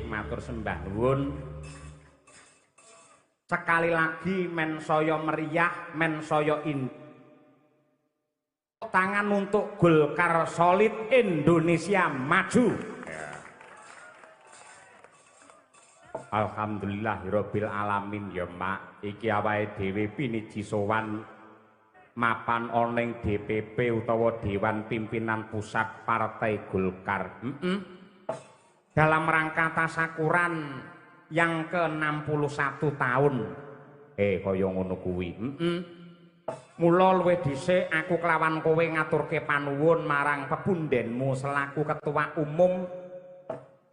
Matur sembah nuwun. Sekali lagi men saya meriah, men saya tangan untuk Golkar solid, Indonesia maju. Ya. Alhamdulillahirabbil alamin ya Mak. Iki awake dhewe piniji sowan mapan oneng DPP utawa Dewan Pimpinan Pusat Partai Golkar. Dalam rangka tasakuran yang ke-61 tahun. Kaya ngono kuwi. Mula luwih dhisik aku kelawan kowe ngaturke panuwun marang pepundhenmu selaku ketua umum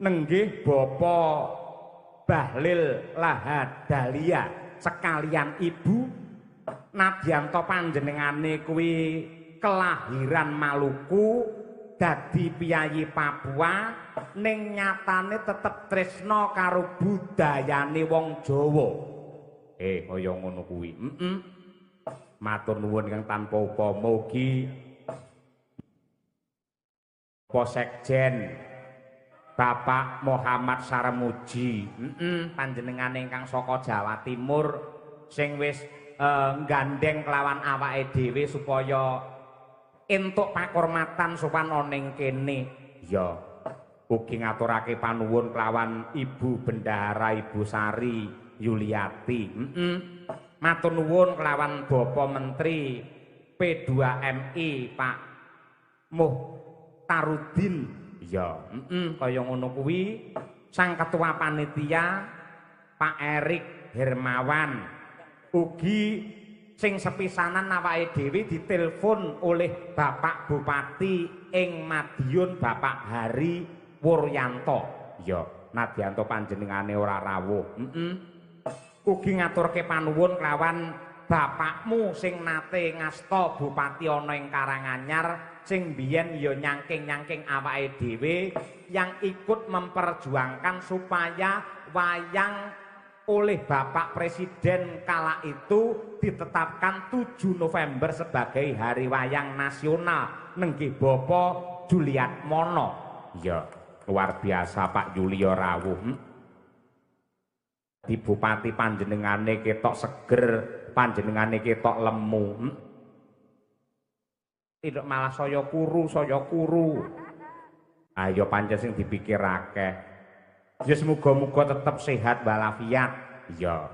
nenggih Bapak Bahlil Lahadalia. sekalian ibu nadyanto panjenengane kuwi kelahiran Maluku dadi piyayi Papua ning nyatane tetep tresna karo budayane wong Jawa. Kaya ngono kuwi. Matur nuwun kang tanpa upama ugi Sekjen Bapak Muhammad Saramuji, panjenengan ingkang saka Jawa Timur sing wis gandeng kelawan awake dhewe supaya entuk pakurmatan sopan ning kene. Ya, ugi ngaturake panuwun kelawan Ibu Bendahara Ibu Sari Yuliati. Matur nuwun kelawan Bapak Menteri P2MI Pak Muhtarudin. Ya, kaya ngono kuwi sang ketua panitia Pak Erik Hermawan ugi sing sepisanan awake dhewe ditelepon oleh Bapak Bupati ing Madiun Bapak Hari Wuryanto. Ya, nadyanto panjenengane ora rawuh. Ugi ngaturke panuwun kelawan bapakmu sing nate ngasta bupati ana ing Karanganyar sing biyen ya nyangking-nyangking awake dhewe yang ikut memperjuangkan supaya wayang oleh Bapak Presiden kala itu ditetapkan 7 November sebagai Hari Wayang Nasional nenggih Bapak Juliatmono. Ya, luar biasa Pak Julio rawuh. Di bupati panjenengane ketok seger, panjenengane ketok lemu. Tidak malah saya kuru. Ayo pancen sing dipikirake. Ya semoga-moga tetep sehat walafiat. Ya,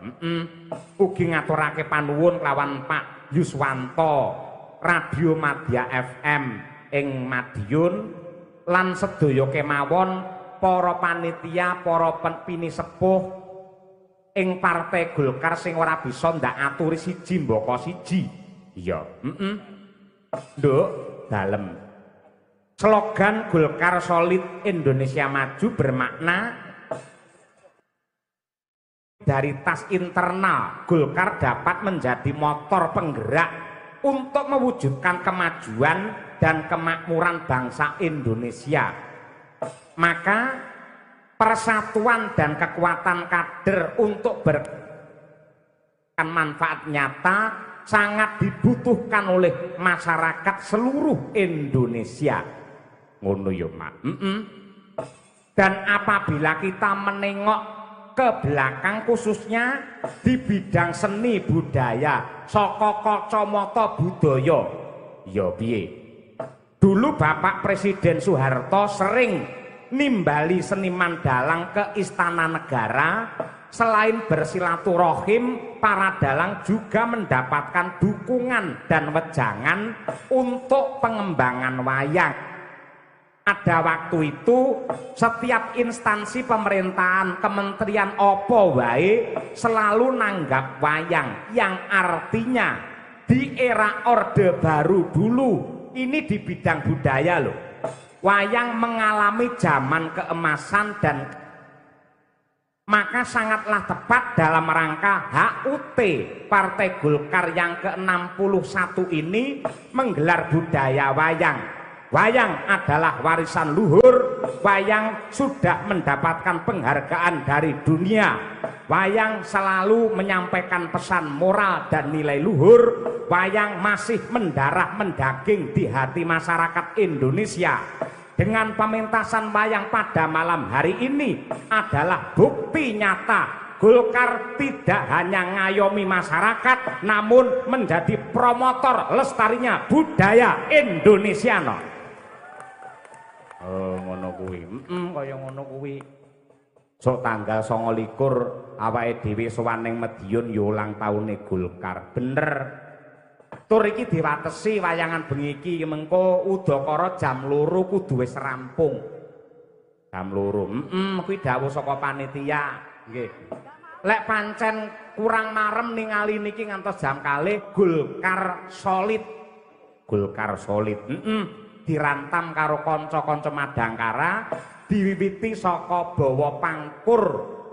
ugi ngaturake panuwun kelawan Pak Yuswanto Radio Madya FM ing Madiun lan sedaya kemawon para panitia, para pinisepuh ing Partai Golkar sing ora bisa ndak aturi siji mbaka siji. Ya, Nduk, dalem. Slogan Golkar Solid Indonesia Maju bermakna dari tas internal Golkar dapat menjadi motor penggerak untuk mewujudkan kemajuan dan kemakmuran bangsa Indonesia. Maka persatuan dan kekuatan kader untuk bermanfaat nyata sangat dibutuhkan oleh masyarakat seluruh Indonesia. Ngono ya, Mak. Dan apabila kita menengok ke belakang khususnya di bidang seni budaya saka kacamata budaya, ya piye? Dulu Bapak Presiden Soeharto sering nimbali seniman dalang ke Istana Negara. Selain bersilaturahim, para dalang juga mendapatkan dukungan dan wejangan untuk pengembangan wayang. Pada waktu itu, setiap instansi pemerintahan, kementerian opo wae selalu nanggap wayang, yang artinya di era Orde Baru dulu, ini di bidang budaya loh, wayang mengalami zaman keemasan dan maka sangatlah tepat dalam rangka HUT Partai Golkar yang ke-61 ini menggelar budaya wayang. Wayang adalah warisan luhur, wayang sudah mendapatkan penghargaan dari dunia. Wayang selalu menyampaikan pesan moral dan nilai luhur. Wayang masih mendarah mendaging di hati masyarakat Indonesia. Dengan pementasan wayang pada malam hari ini adalah bukti nyata Golkar tidak hanya ngayomi masyarakat, namun menjadi promotor lestarinya budaya Indonesia. Ngono kuwi. Kaya ngono kuwi. Sok tanggal 29 awake dhewe sowan ning Madiun ya ulang taune Golkar. Bener. Tur iki diwatesi wayangan bengi iki mengko udakara jam 2 kudu wis rampung. Jam 2. Kuwi dawuh saka panitia. Nggih. Lek pancen kurang marem ningali niki ngantos jam 2 Golkar Solid. Golkar Solid. Dirantam karo kanca-kanca Madangkara, diwiwiti saka Bawa Pangkur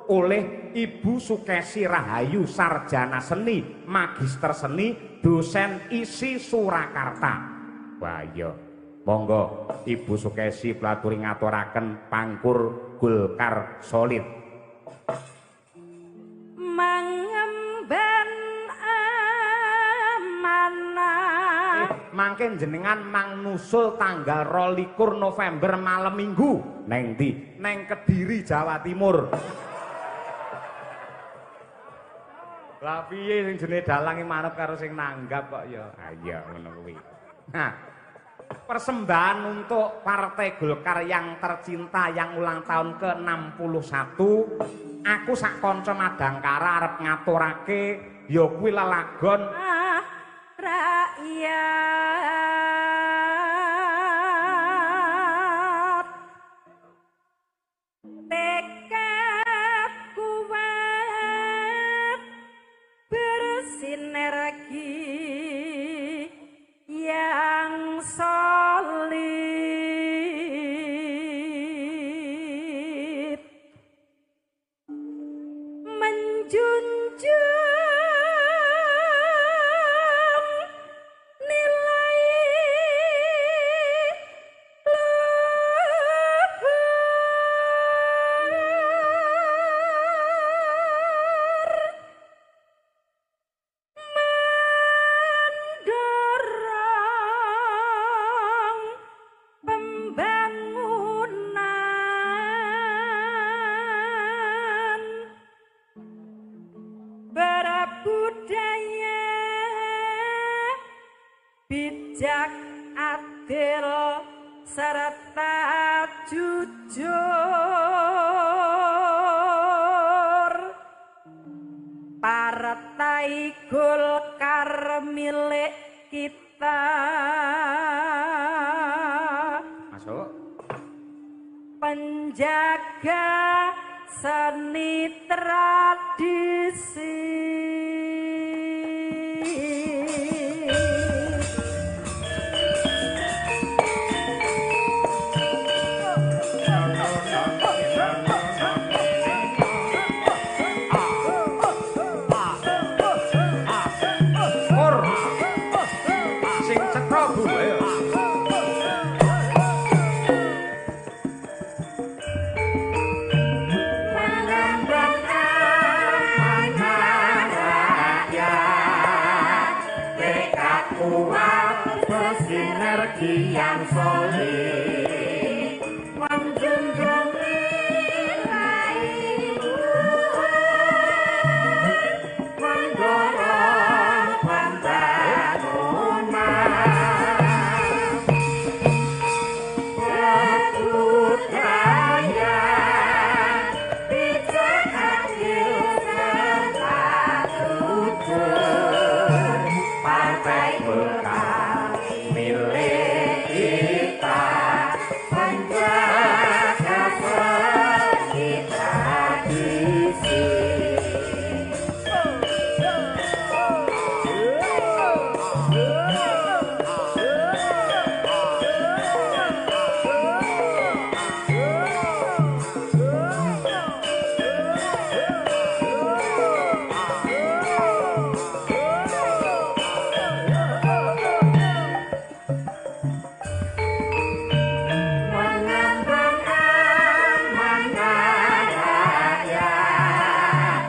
oleh Ibu Sukesi Rahayu sarjana seni, magister seni, dosen ISI Surakarta. Wah iya, monggo Ibu Sukesi platuri ngaturaken pangkur Golkar solid. Mangemban amanah. Mangke jenengan mang nusul tanggal 22 November malam Minggu neng ndi? Neng Kediri, Jawa Timur. Lah piye sing jenenge dalang manut karo sing nanggap kok ya. Ah iya ngono kuwi. Nah, persembahan untuk Partai Golkar yang tercinta yang ulang tahun ke-61, aku sak kanca Madangkara arep ngaturake ya kuwi lelagon rakyat. Tekad kuat bersinergi yang solid, menjunjung nilai mendorong pembangunan berbudaya, bijak, adil, serta jujur. Partai Golkar milik kita, masuk. penjaga seni tradisi. Pur sing cetha Bu ayo. Mengemban amanah rakyat, tekad kuat bersinergi yang solid, menjunjung nilai luhur, mendorong pembangunan berbudaya, bijak, adil, serta jujur. Partai Golkar milik kita, penjaga seni tradisi. Mengemban amanah rakyat,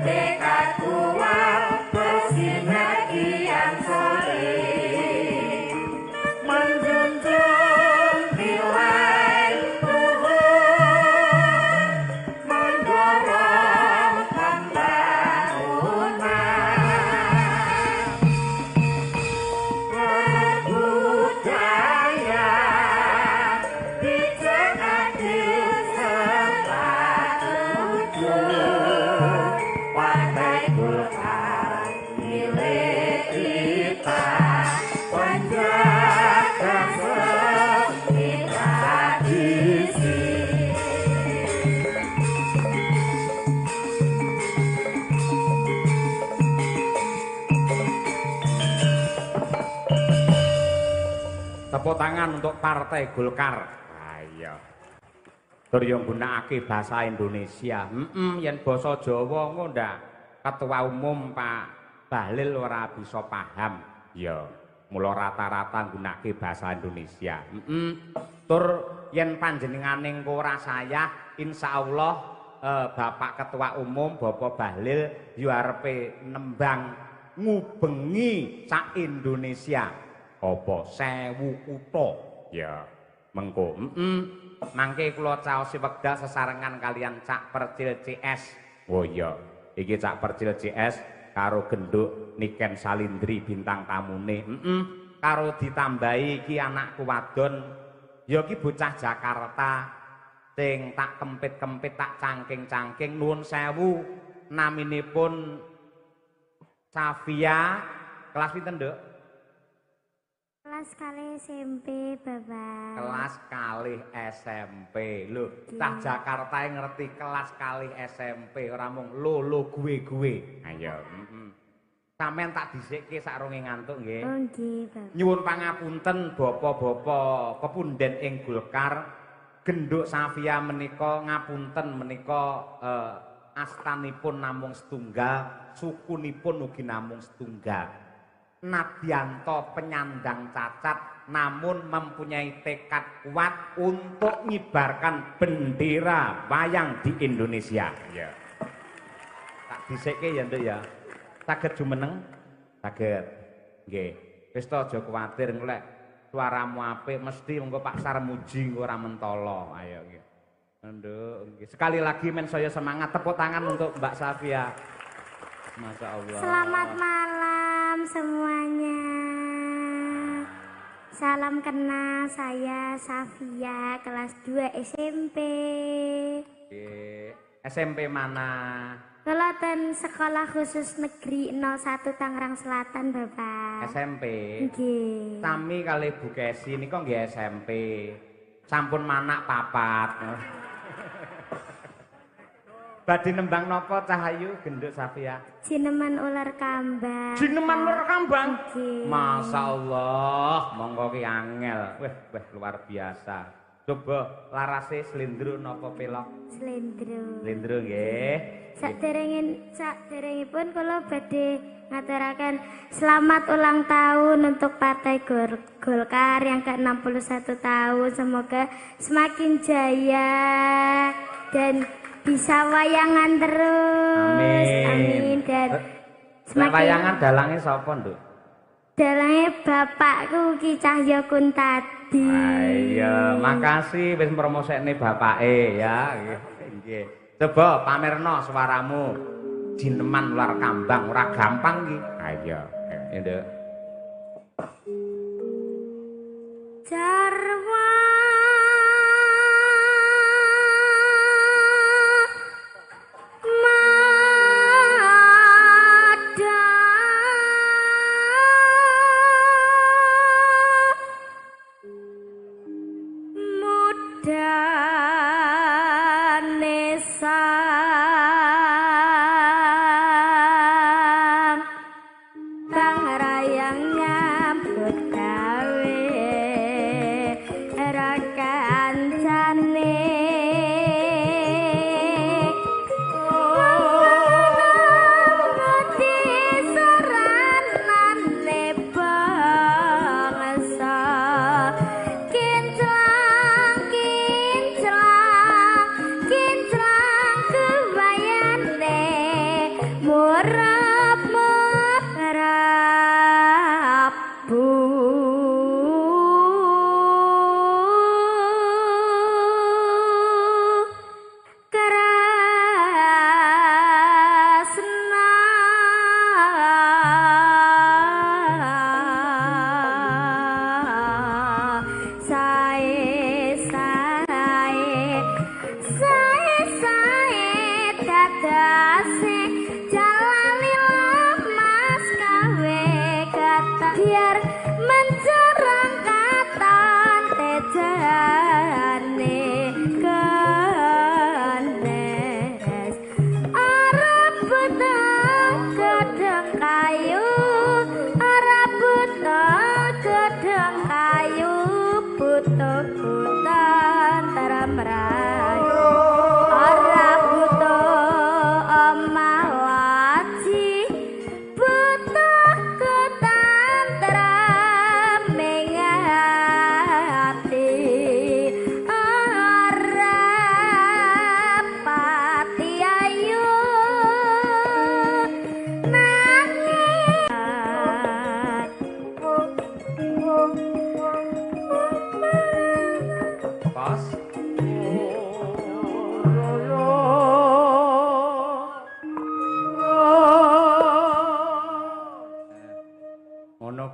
tekad kuat bersinergi yang solid, menjunjung nilai luhur, mendorong pembangunan berbudaya, bijak, adil, serta jujur. Partai Golkar milik kita, penjaga seni tradisi. Tepuk tangan untuk Partai Golkar. Ayo. tur yo nggunakake basa Indonesia. Yen basa Jawa ngono ndak ketua umum Pak Bahlil ora bisa paham. Ya, mula rata-rata nggunakake basa Indonesia. Tur yen panjenengane engko ora sayah, insyaallah Bapak Ketua Umum Bapak Bahlil yo arepe nembang ngubengi sak Indonesia apa 1000 kutha ya mengko mangke kula caosi wekdal sesarengan kalian Cak Percil CS. Oh iya iki Cak Percil CS karo genduk Niken Salindri bintang tamune karo ditambahi iki anakku wadon ya iki bocah Jakarta sing tak kempit-kempit tak cangking-cangking nuwun sewu naminipun Safia kelas pinten Nduk? Kelas kalih SMP Bapak. Kelas kalih SMP lho cah Jakarta ngerti kelas kalih SMP ora mung lo gue ayo sampean tak dhisikke sakrunge ngantuk nggih. Oh nggih Bapak. Nyuwun pangapunten bapak-bapak pepunden ing Golkar genduk Safia menika ngapunten menika astanipun namung setunggal, sukunipun ugi namung setunggal. Nadyanto penyandang cacat namun mempunyai tekad kuat untuk ngibarkan bendera wayang di Indonesia. Ya. Tak dhisike ya Nduk ya. Saged jumeneng? Saged. Nggih. Wis to aja kuwatir engko suaramu apik mesti mengko Pak Sarmuji engko ora mentolo. Ayo nggih. Nduk nggih. Sekali lagi men saya semangat tepuk tangan untuk Mbak Safia. Masya Allah. Selamat malam semuanya. Salam kenal, saya Safia kelas 2 SMP. SMP mana? Kelatan Sekolah Khusus Negeri 01 Tangerang Selatan, Bapak. SMP. Nggih. Sami kali Bu Kesi nika nggih SMP. Sampun manak papat. Badhe nembang napa Cahayu genduk Safia? Jineman ular kambang. Jineman ular kambang. Nggih. Masyaallah, monggo ki angel. Weh luar biasa. Coba larase slendro napa pelok? Slendro. Slendro nggih. Saderengipun kula badhe ngaturaken selamat ulang tahun untuk Partai Golkar yang ke-61 tahun. Semoga semakin jaya dan bisa wayangan terus. Amin. Dan semakin wayangan dalange sapa, Nduk? Dalange bapakku Ki Cahya Kuntadi. Ayo, makasih wis mpromosekne bapake ya. Nggih. Coba pamerno suaramu. Jineman ular kambang ora gampang iki. Ayo, Nduk. Jarwa butuh hutan teramrai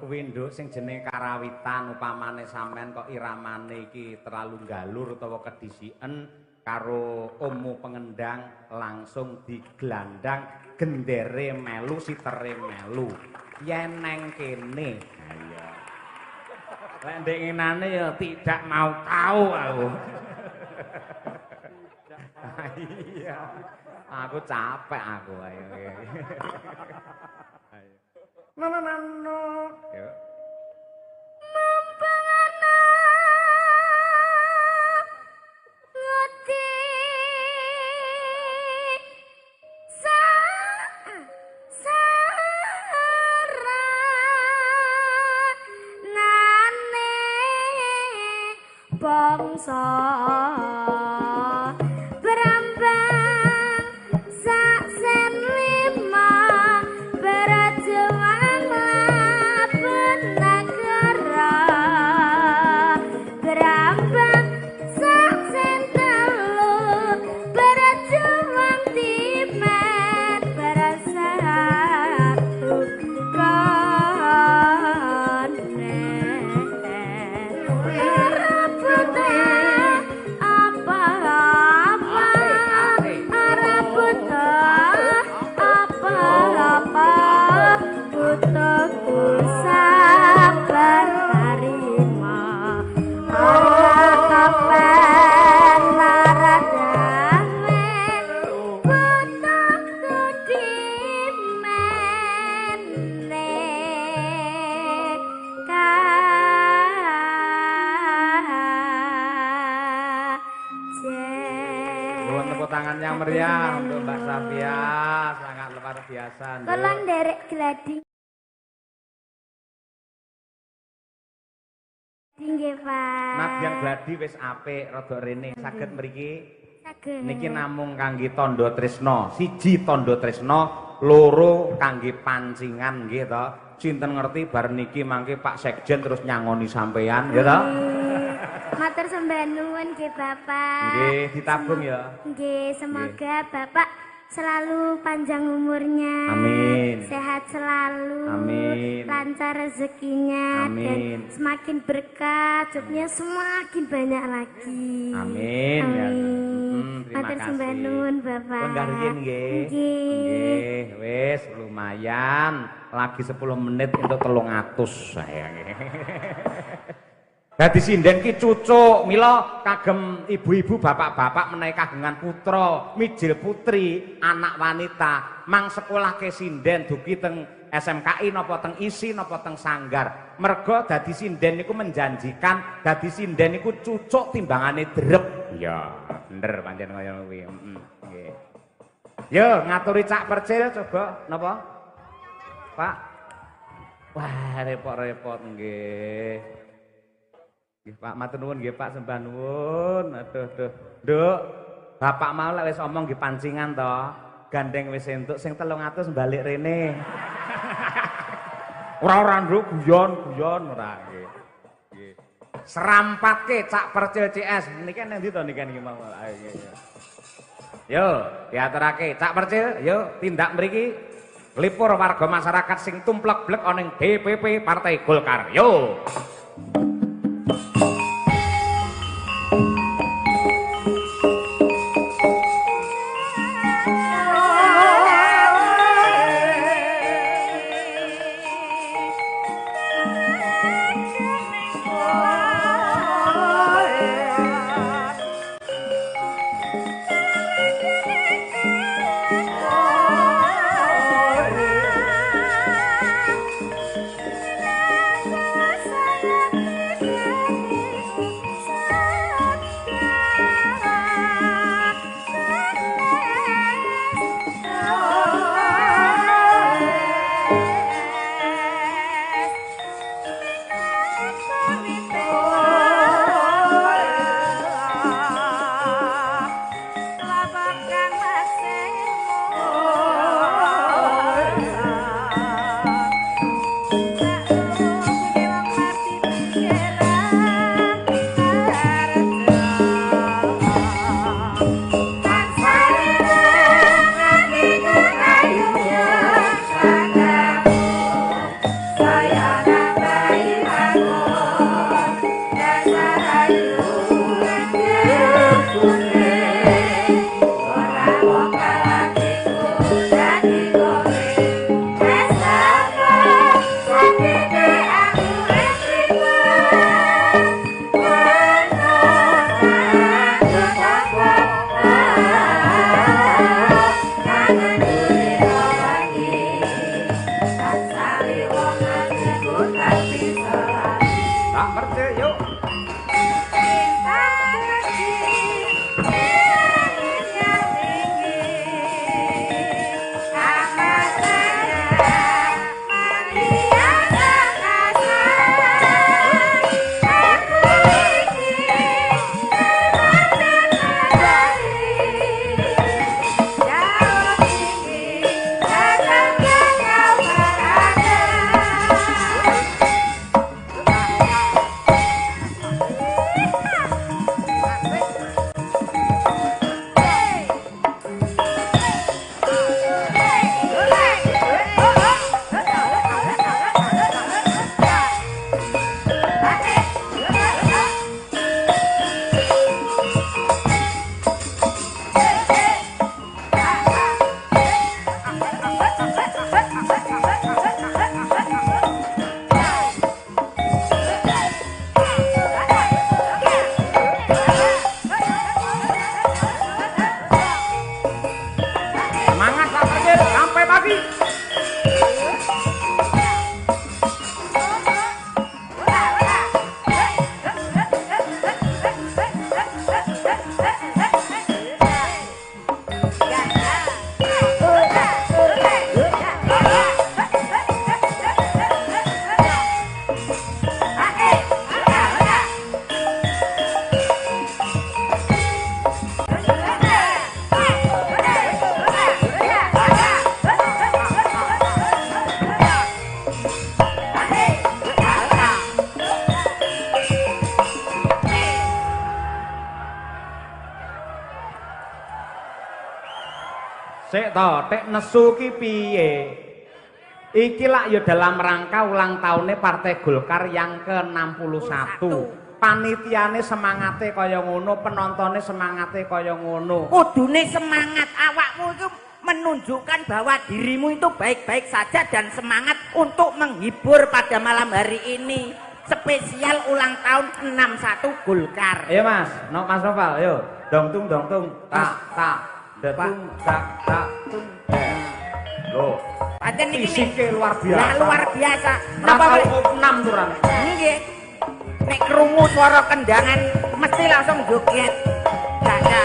kuwi nduk sing jenenge karawitan upamane sampean kok iramane iki terlalu galur utawa kedisiken karo omu pengendang langsung diglandang gendere melu sitere melu yen neng kene. Ha iya. Lek ndek ngenane ya tidak mau tahu aku. Iya. Aku capek aku ayo. No. Yo. Mampangana ngoti saranane bangsa berambang sak sen lima berajuan laben negara berambang sak sen telu berajuan timet bersatu tangan yang meriah untuk Mbak Safia, sangat luar biasa. Tolong derek gladi. Nggih, Pak. Nadyan gladi wis apik rada rene saged mriki. Saged. Niki namung kangge tandha tresna. Siji tandha tresna, loro kangge pancingan nggih to. Sinten ngerti bar niki mangke Pak Sekjen terus nyangoni sampean ya to. Matur sembah nuwun nggih Bapak. Nggih, ditabung ya. Nggih, semoga Bapak selalu panjang umurnya. Amin. Sehat selalu. Amin. Lancar rezekinya. Amin. Dan semakin berkah, jobnya semakin banyak lagi. Amin. Amin. Terima Matur kasih. sembah nuwun Bapak. Pun riyen nggih. Nggih. Wis lumayan. Lagi 10 menit untuk 300 saya nggih. Dadi sinden ki cucuk, mila kagem ibu-ibu bapak-bapak menawi kagungan putra, mijil putri, anak wanita, mang sekolahke sinden dugi teng SMKI napa teng ISI napa teng Sanggar. Merga dadi sinden niku menjanjikan, dadi sinden niku cucuk timbangane drep. Ya, bener pancen kaya kuwi. Nggih. Yo ngaturi Cak Percil coba napa? Pak. Wah, repot-repot nggih. Nggih Pak, matur nuwun nggih Pak, sembah nuwun. Aduh. Nduk, Bapak mau lek wis omong nggih pancingan to. Gandeng wis entuk sing 300 balik rene. Ora nduk guyon ora nggih. Nggih. Serampatke Cak Percil CS. Niki nang ndi to niki mau. Yo, diaturake Cak Percil, yo tindak mriki lipur warga masyarakat sing tumplek-blek ana ing DPP Partai Golkar. Yo. Sayang Tak percaya yuk. Sik to, tek nesu ki piye? Iki lak ya dalam rangka ulang tahunnya Partai Golkar yang ke-61. Panitiane semangate kaya ngono, penontonnya semangate kaya ngono. Kudune semangat, awakmu itu menunjukkan bahwa dirimu itu baik-baik saja dan semangat untuk menghibur pada malam hari ini. Spesial ulang tahun 61 Golkar. Ayo Mas, no, Mas Noval, ayo. Dongtung dongtung, tak. Detung tak tung. Loh. Pancen iki fisike luar biasa. Nah, luar biasa. Napa opnam turan? Nggih. Nek krungu swara kendangan mesti langsung joget. Dada.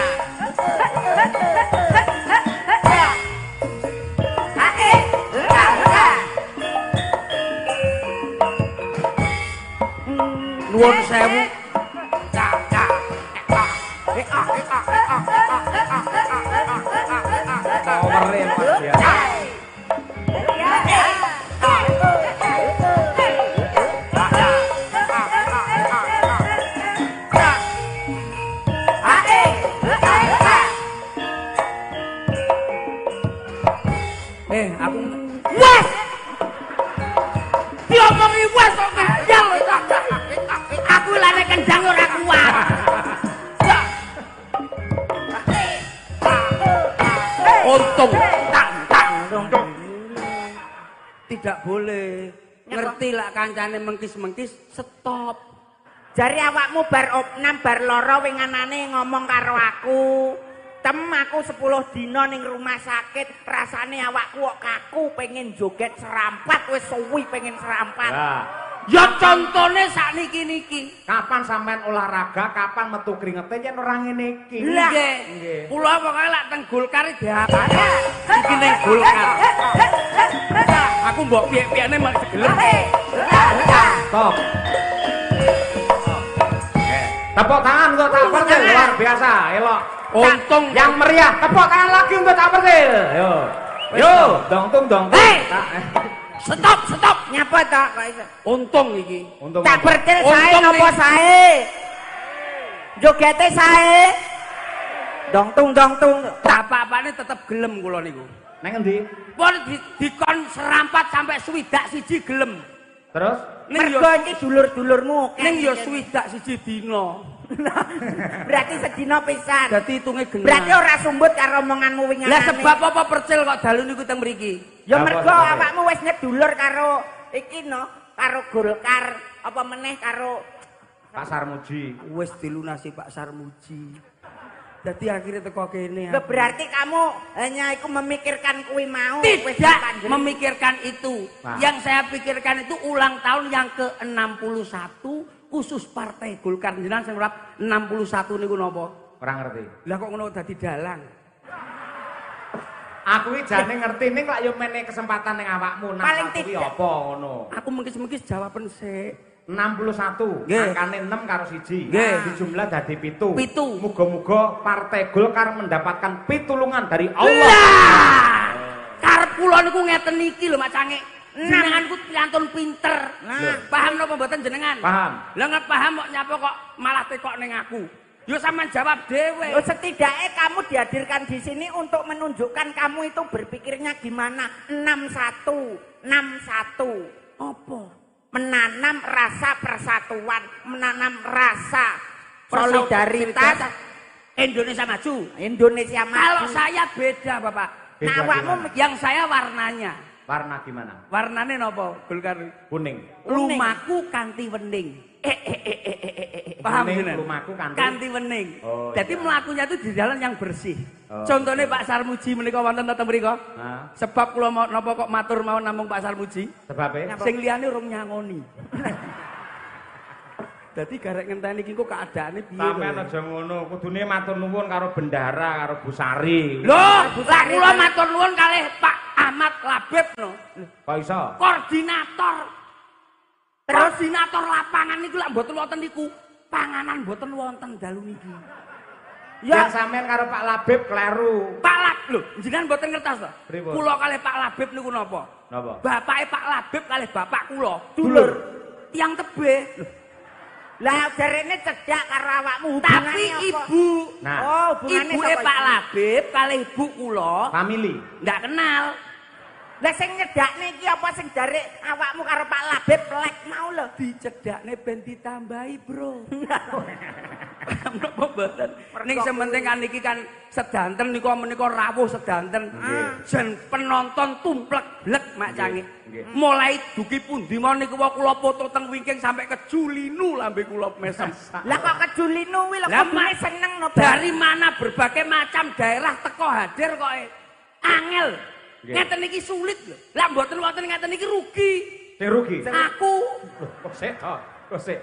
Nuwun sewu. Aku wes diomongi wes kok kendang aku lane kendang ora kuat. Untung tidak boleh ngerti lah kancane mengkis-mengkis stop. Jari awakmu bar opnam bar loro winganane ngomong karo aku. Aku 10 dina ning rumah sakit, rasane awakku kok kaku pengen joget serampat, wis suwi pengen serampat. Ya contone sakniki niki. Kapan sampean olahraga, kapan metu kringete yen ora ngene iki. Nggih. Kula pokoke lak teng Golkar diapane. Iki ning Golkar. Aku mbok piyek-piyekne mek segelem. Stop. Tepuk tangan kok tak percil luar biasa, elok. Untung yang meriah, tepuk tangan lagi untuk tak percil. Yo, dongtung. Stop. Nyapa tak kok iso? Untung iki. Tak apa? percil sae napa sae? Jogete sae. Dongtung. Tak apa-apane tetep gelem kula niku. Nang endi? Pun dikon serampat sampai swidak siji gelem. Terus? Mergo iki dulur-dulurmu ning ya swidak siji dina. Berarti sedina pisan. Dadi hitunge genah. Berarti ora sumbut karo omonganmu wingi. Lah sebab apa percil kok dalu niku teng mriki? Ya mergo awakmu wis ngedulur karo iki no, karo Golkar, apa meneh karo Pak Sarmuji. Wis dilunasi Pak Sarmuji. Jadi akhirnya teko kene. Berarti kamu hanya itu memikirkan kuwi mau. Tidak memikirkan itu. Nah. Yang saya pikirkan itu ulang tahun yang ke-61 khusus Partai Golkar jenengan sing urip 61 niku napa? Ora ngerti. Lah kok ngono dadi dalang. Aku iki jane ngerti ning kok yo meneh kesempatan ning awakmu nang Paling kuwi apa ngono. Aku mengkis-mengkis jawaban sik. 61 Nggih. angkane 6 karo 1 Nggih. dijumlah dadi 7 7. muga-muga Partai Golkar mendapatkan pitulungan dari Allah. Lah karep kula niku ngeten iki lho Mak Cange jenengan ku piantun pinter paham napa mboten jenengan Paham. lah nggak paham kok nyapa kok malah tekok ning aku yo sampean jawab dhewe Oh, setidaknya kamu dihadirkan di sini untuk menunjukkan kamu itu berpikirnya gimana. 61 apa menanam rasa persatuan, menanam rasa solidaritas Indonesia maju. Indonesia Kalau maju. saya beda Bapak. Beda Nah, awakmu gimana? yang saya warnanya. Warna gimana? Warnane napa? Golkar. Kuning. Lumaku kanthi wening. Paham Kuning, jenengan? lumaku kanthi wening. Oh, Jadi iya. melakunya itu di jalan yang bersih. Oh, Contohnya Pak Sarmuji menika wonten teng mriku. Nah, Sebab kula mau napa kok matur mawon namung Pak Sarmuji. sebabnya Sing liyane urung nyangoni. Dadi garek ngenteni iki kok keadaane piye. sampean aja ngono, kudune matur nuwun karo bendara karo Bu Sari. Lho, lah kula matur nuwun kalih Pak Ahmad Labib no. Kok iso? Koordinator. Koordinator lapangan niku lak mboten wonten niku. Panganan mboten wonten dalu niki. Ya sampean karo Pak Labib kleru. Pak Lab lho, jenengan mboten ngertos to? Pripun? Kula kalih Pak Labib niku napa? Napa? Bapake Pak Labib kalih bapak kula. Dulur. Tiang tebih. Lah jarene cedak karo awakmu Tapi hubungannya apa? ibu, Nah, Oh, hubungannya ibuke sapa Pak ibu? Labib kalih ibu kula family. ndak kenal. Lah sing nyedakne iki apa sing jare awakmu karo Pak Labib lek mau lho. Dicedakne ben ditambahi, Bro. Menapa mboten? Ning sementing kan iki kan sedanten nika menika rawuh sedanten. Jan penonton tumplek blek Mak Cange. Nggih. Mulai dugi pundi mau niku kula foto teng wingking sampai kejulinu lambe kula mesem. Lah kok kejulinu kuwi lho Lah, kudune Mak, seneng no. Dari mana berbagai macam daerah teko hadir kok angel. Nggih. Ngeten iki sulit lho. Lah mboten wonten ngeten iki rugi. Sing rugi. Aku Kok sik to? Kok sik.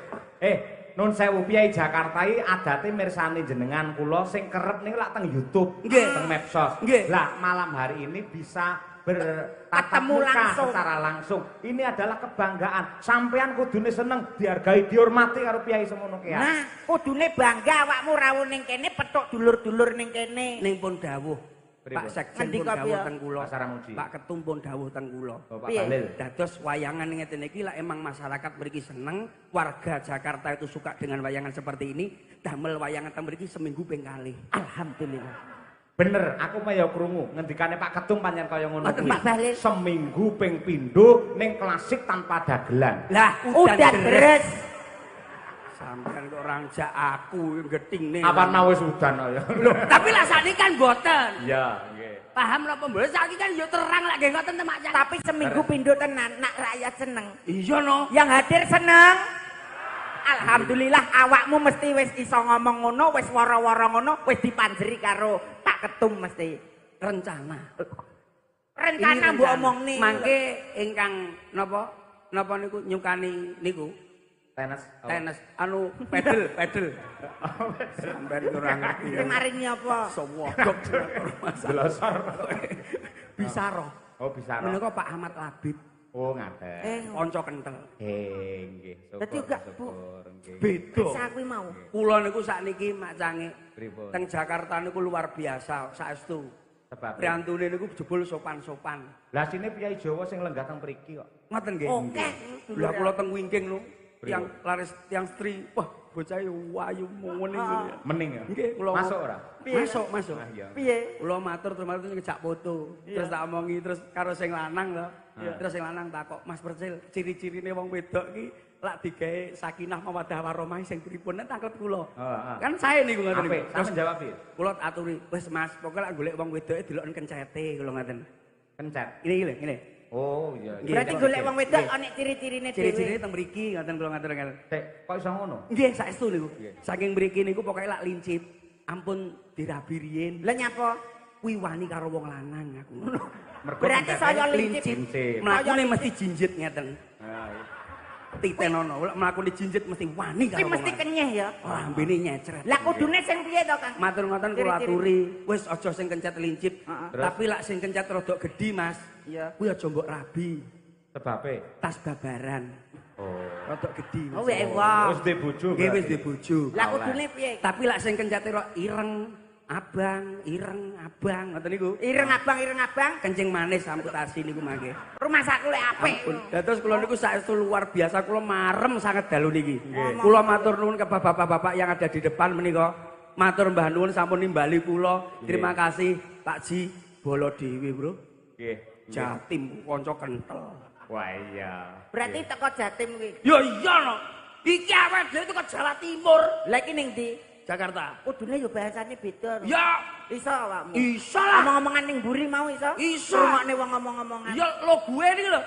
Nun sewu Piai Jakarta iki adate mirsani jenengan kula sing kerep niku lak teng YouTube, Nggih. teng medsos. Nggih. Lah malam hari ini bisa bertatap Ketemu muka langsung. secara langsung. Ini adalah kebanggaan. Sampean kudune seneng, dihargai, dihormati karo Piai semono ki. Nah, kudune bangga awakmu rawuh ning kene petuk dulur-dulur ning kene. ning pun dawuh. Pripun? Pak Sekjen pun Ngendika dawuh piye? teng kula. Pak Saramuji. Pak Ketum pun dawuh teng kula. Bapak Piye? Balil. Dados wayangan ngeten iki lah emang masyarakat mriki seneng, warga Jakarta itu suka dengan wayangan seperti ini. Damel wayangan teng mriki seminggu ping kalih. Alhamdulillah. Bener, aku mah ya krungu ngendikane Pak Ketum pancen kaya ngono Ngoten, kuwi. Pak Balil. Seminggu ping pindho ning klasik tanpa dagelan. Lah Udan deres. Sampeyan kok orang jak aku geting nih. Apa wis udan ya? Tapi lah sakniki kan boten. Iya, nggih. Paham lho pembeli saiki kan yo terang lek nggih ngoten Mak Cange. Tapi seminggu pindho tenan nak rakyat seneng. Iya no. Yang hadir seneng. Alhamdulillah awakmu mesti wis iso ngomong ngono, wis wara-wara ngono, wis dipanjeri karo Pak Ketum mesti. Rencana. Rencana mbok omongne. Mangke ingkang napa? Napa niku nyukani niku? Tenis. Tenis anu pedel. Sampeyan ora ngerti. Sing maringi apa? Sewodok Glosor. bisa roh. Oh, bisa. Menika Pak Ahmad Labib Oh, ngaten. kanca kentel. Nggih. Dadi gak, Bu. Nggih. Beda. Saya kuwi mau. Kula niku sakniki Mak Cange Pripun? teng Jakarta niku luar biasa saestu. Sebab Priantune niku jebul sopan-sopan. lah sini Piai Jawa sing lenggah teng mriki kok. Ngoten nggih. Oke. Lah kula teng wingking lho. Pripun? Yang laris tiang stri. Wah, bocah wayu muni ngene. Mening ya? Nggih, kula Masuk ora? Masuk. Ah, iya. Piye? Kula matur terus matur ngejak foto. Terus tak omongi terus karo sing lanang lho. Terus sing lanang takok, "Mas Percil, ciri-cirine wong wedok iki lak digawe sakinah mawaddah warahmah sing pripun?" Nek taklet kula. Kan saya niku ngoten niku. Apik, sampeyan jawab piye? Kula aturi, "Wis Mas, pokoke lak golek wong wedoke deloken kencete," kula ngoten. Kencet. Ini lho, ngene. Oh, iya. Berarti golek wong wedok ana ciri-cirine Ciri-cirine dhewe. teng mriki ngoten kula ngatur ngene. Dek, kok iso ngono? Nggih, saestu niku. Nggih. Saking mriki niku pokoke lak lincip. Ampun dirabi riyin. Lah nyapa? Kuwi wani karo wong lanang aku. Mergo Berarti kencete saya lincip. Mlakune mesti jinjit ngeten. Ah, iya. titenono, mlakune jinjit mesti wani Kuwi mesti kenyeh ya. Rambene nyecret. Lah kudune sing piye to, Kang? Matur ngoten kula aturi, wis aja sing kencet lincip, tapi lak sing kencet rodok gedhi, Mas. Iya. Kuwi aja mbok rabi. Sebabe. Tas babaran. Oh. Rodok gedhi. Oh, wah. Wis duwe bojo. Nggih wis duwe bojo. Lah kudune piye? Tapi lak sing kencete kok ireng, abang, ngoten niku. Ireng abang. Kencing manis amputasi niku mangke. Rumah sakit lek apik. Dados kula niku saestu luar biasa, kula marem sanget dalu niki. Kula matur nuwun ke bapak-bapak yang ada di depan menika. Matur mbah nuwun sampun nimbali kula. Terima kasih Pak Ji Bolo Dewi, Bro. Nggih. Jatim kanca kentel. Wah iya. Berarti teko Jatim kuwi. Ya iya no. Iki awake dhewe teko Jawa Timur. Lah iki ning ndi? Jakarta. Kudune yo bahasane beda. Ya, Iso awakmu. iso lah. Ngomong-ngomongan ning mburi mau iso? Iso. Rungokne wong ngomong-ngomongan. Ya lo gue niki lho.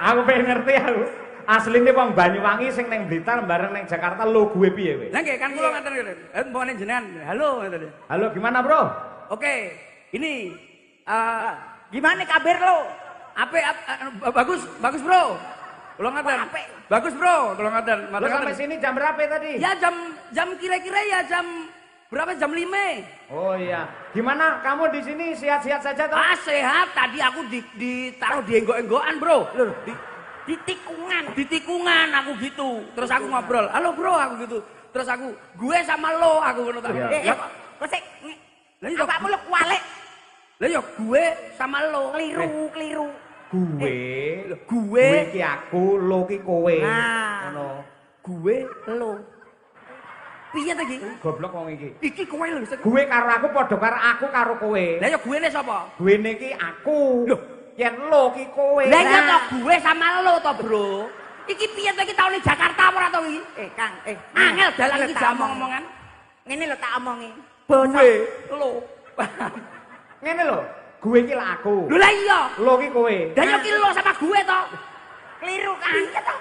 Aku pengen ngerti aku. Asline wong Banyuwangi sing ning Blitar bareng ning Jakarta lo gue piye kowe? Lah nggih kan kula ngaten ngene. Mbokne jenengan. Halo ngaten. Halo, gimana, Bro? Oke, ini Gimana kabar lo? bagus bro. Kula ngaten. Bagus bro, kula ngaten. Lo sampai sini jam berapa tadi? Ya jam kira-kira ya jam berapa? Jam 5. Oh iya. Gimana kamu di sini sehat-sehat saja toh? Sehat. Tadi aku ditaruh di enggok-enggokan, Bro. Loh, di tikungan. Di tikungan aku gitu. Terus aku ngobrol. Halo, Bro, aku gitu. Terus aku gue sama lo aku ngono ta. Kok sik awakmu lo kualik. Lah ya gue sama lo. Keliru. Gue iki aku, lo ki kowe. Nah. Ngono. Gue lo. Piye ta iki? Goblok wong iki. Iki kowe lho. Gue karo aku padha karo aku karo kowe. Lah ya gue ne sapa? Gue niki aku. Loh, yen lo ki kowe. Lah ya to gue sama lo to, Bro. Iki piye ta iki taune Jakarta apa ora to iki? Kang, angel dalan iki omong-omongan. Ngene lho tak omongi. Gue lo. Ngene lho, gue iki lak aku. Lho lah iya. Lo ki kowe. Lah ya ki lo sama gue to. Keliru Kang. Iya to.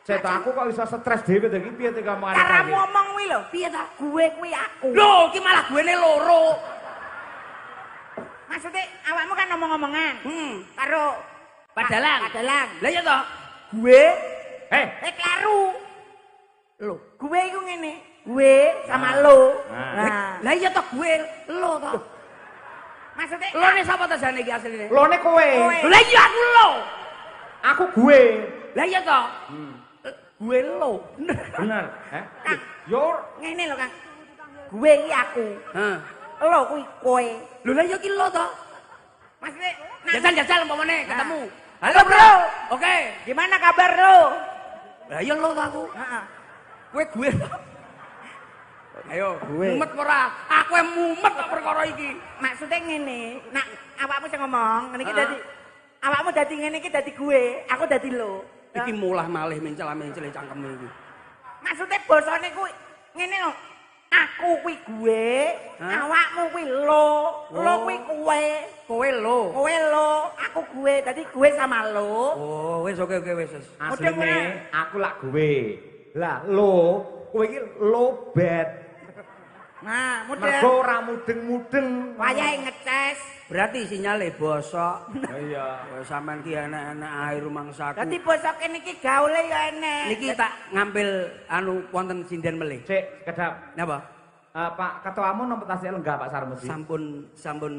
Cet aku kok iso stres dhewe to iki piye to ngomongane. Karamu ngomong kuwi lho. Piye ta? Gue kuwi aku. Lho, iki malah gue ne loro. Maksudnya awakmu kan ngomong-ngomongan. Karo Padalang. Lah ya to. Gue Kleru. lo. Gue iku ngene. Gue sama lo. Nah. Lah iya to gue lo to. Maksudnya Lo ne sapa ta jane iki asline? Lo ne kowe. Lah iya aku lo. Aku gue. Lah iya to. Gue lo. Bener. Kang, Yo ngene lho Kang. Gue iki aku. Heeh. Lo kuwi kowe. Lho lah iya ki lo to. Maksudnya Jajal umpamane ketemu. Halo, Bro. Oke. Gimana kabar lo? Lah iya lo to aku. Heeh. Gue. Ayo, mumet ora? Aku yang mumet kok perkara iki. Maksudnya ngene, nak awakmu sing ngomong, ngene iki dadi awakmu dadi ngene iki dadi gue, aku dadi lo. Iki mulah malih mencel-mencel cangkeme iki. Maksudnya basane kuwi ngene lho. Aku kuwi gue, awakmu kuwi lo kuwi kowe. Kowe lo. Kowe lo, aku gue. Dadi gue sama lo. Oh, wis oke wis. asline aku lak gue. Lah lo kowe iki lo bet. Nah, Mergo ora mudeng-mudeng. wayahe ngeces. Berarti sinyale bosok. Iya. Sampean ki enak-enak ae rumangsaku. Dadi bosok kene iki gaule ya enek. Niki tak ngambil wonten sinden melih. Cek kedap. Napa? Pak ketuamu nomor tasnya lenggah Pak Sarmuji. Sampun sampun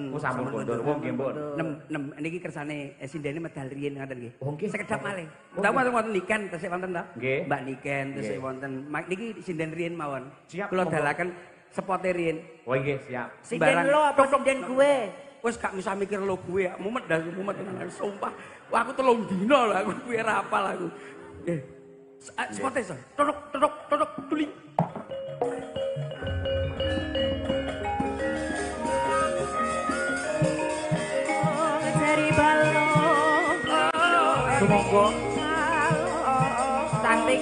kondur wong nggih mbon. Nem niki kersane sindene medal riyin ngaten nggih. Oh nggih. Sekedap malih. Utawa wonten niken tesih wonten ta? Nggih. Mbak niken tesih wonten. Niki sinden riyin mawon. Siap, Kula monggo. dalaken sepote riyin. Oh nggih, siap. Sinden lo apa sinden gue? Wis gak bisa mikir lo gue, mumet dah mumet tenan sumpah. Wah aku 3 dina lho aku kuwi ora apal aku. Nggih. Sepote so. Totok tuli. Dari balong. Sumangga. Cantik.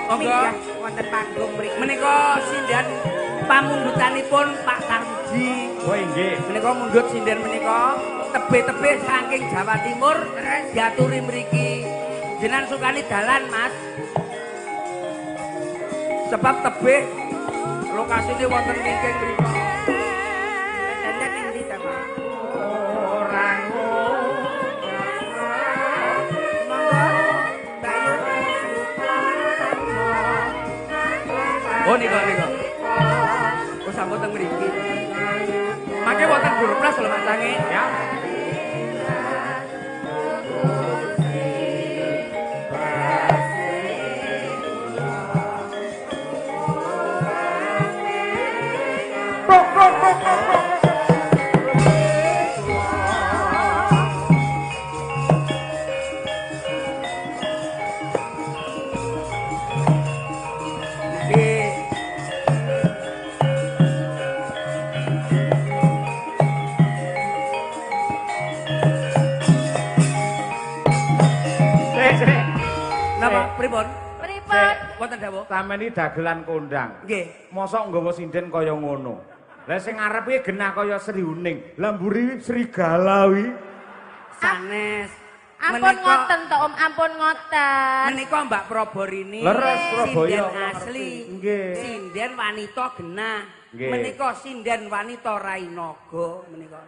Monggo. Wonten panggung mriki. Menika sinden pamundutanipun Pak Tarji. Oh nggih. Menika mundhut sinden menika tebe-tebe saking Jawa Timur diaturi mriki. Jenengan sukani dalan, Mas. Sebab tebe lokasine wonten kenging mriki. Dandan ning ndi ta, Pak? Orang Monggo. Bayu. nika. Oh sampun teng mriki. Mangke wonten guru pras lho Mas Sange. Ya. Pripun? Wonten dawuh. Sampeyan iki dagelan kondang. Nggih. Mosok nggawa sinden kaya ngono. Lah sing ngarep iki genah kaya Sri Uning. Lah mburi serigala wi. Sanes. Ampun ngoten to Om, ampun ngoten. Menika Mbak Proborini. Leres Surabaya. Sinden asli. Nggih. Sinden wanita genah. Nggih. Menika sinden wanita Rainaga menika.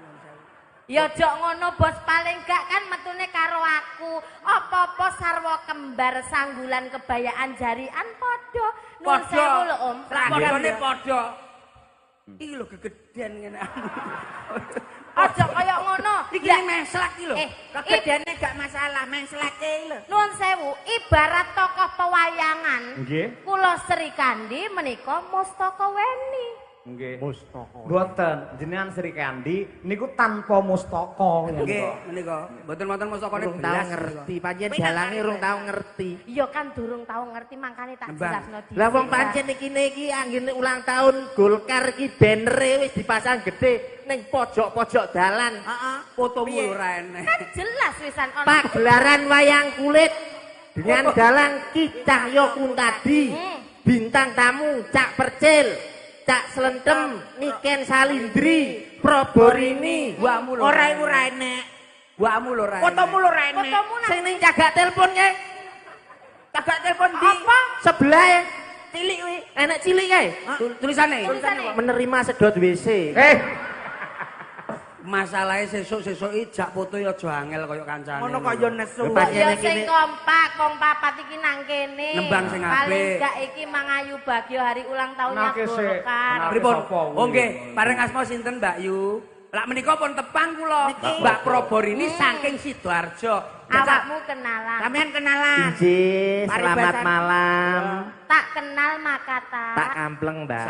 Ya jok ngono bos, paling gak kan metune karo aku. Apa-apa sarwa kembar sanggulan kebayaan jarian padha. Nuwun sewu lho Om. Padane padha. Iki lho gegeden ngene. Aja kaya ngono. Iki meslek iki lho. Kegedene gak masalah, mesleke lho. Nuwun sewu, ibarat tokoh pewayangan. Nggih. Kula Sri Kandi menika Mustaka Weni. Nggih. Mustaka. Mboten, jenengan Sri Kandi niku tanpa mustaka. Nggih, menika. Mboten wonten mustakane belas ngerti, pancen dalange urung tau ngerti. Iya kan durung tau ngerti mangkane tak jelasno dhisik. Lah wong pancen iki anggene ulang tahun Golkar iki banere wis dipasang gede ning pojok-pojok dalan. Heeh, fotomu ora enek. Kan jelas wisan ono. Pagelaran wayang kulit dengan dalang Ki Cahyo Kuntadi. Bintang tamu Cak Percil, Cak Slentem, Niken Salindri, Proborini. Wamu lho. Ora iku ora enek. Wamu lho ora enek. Fotomu lho ora enek. Fotomu nang- Sing ning cagak telepon kae. Cagak telepon di Apa? sebelah cilik kuwi. Enek cilik kae. Tulisane. Menerima sedot WC. Masalahe sesuk-sesuk iki jak foto ya aja angel kaya kancane. Ngono kaya nesu. Ya sing kompak, wong papat iki nang kene. Nembang sing apik. Paling gak iki mangayu bagyo hari ulang tahunnya Nake sik. Golkar. Pripun? Sapa kuwi? Oh nggih, pareng asma sinten Mbak Yu? Lah menika pun tepang kula. Mbak Proborini saking Sidoarjo. Awakmu kenalan. Sampean kenalan. Iji, selamat Paribasan. malam. Tak kenal Makata. Tak kampleng, Mbak.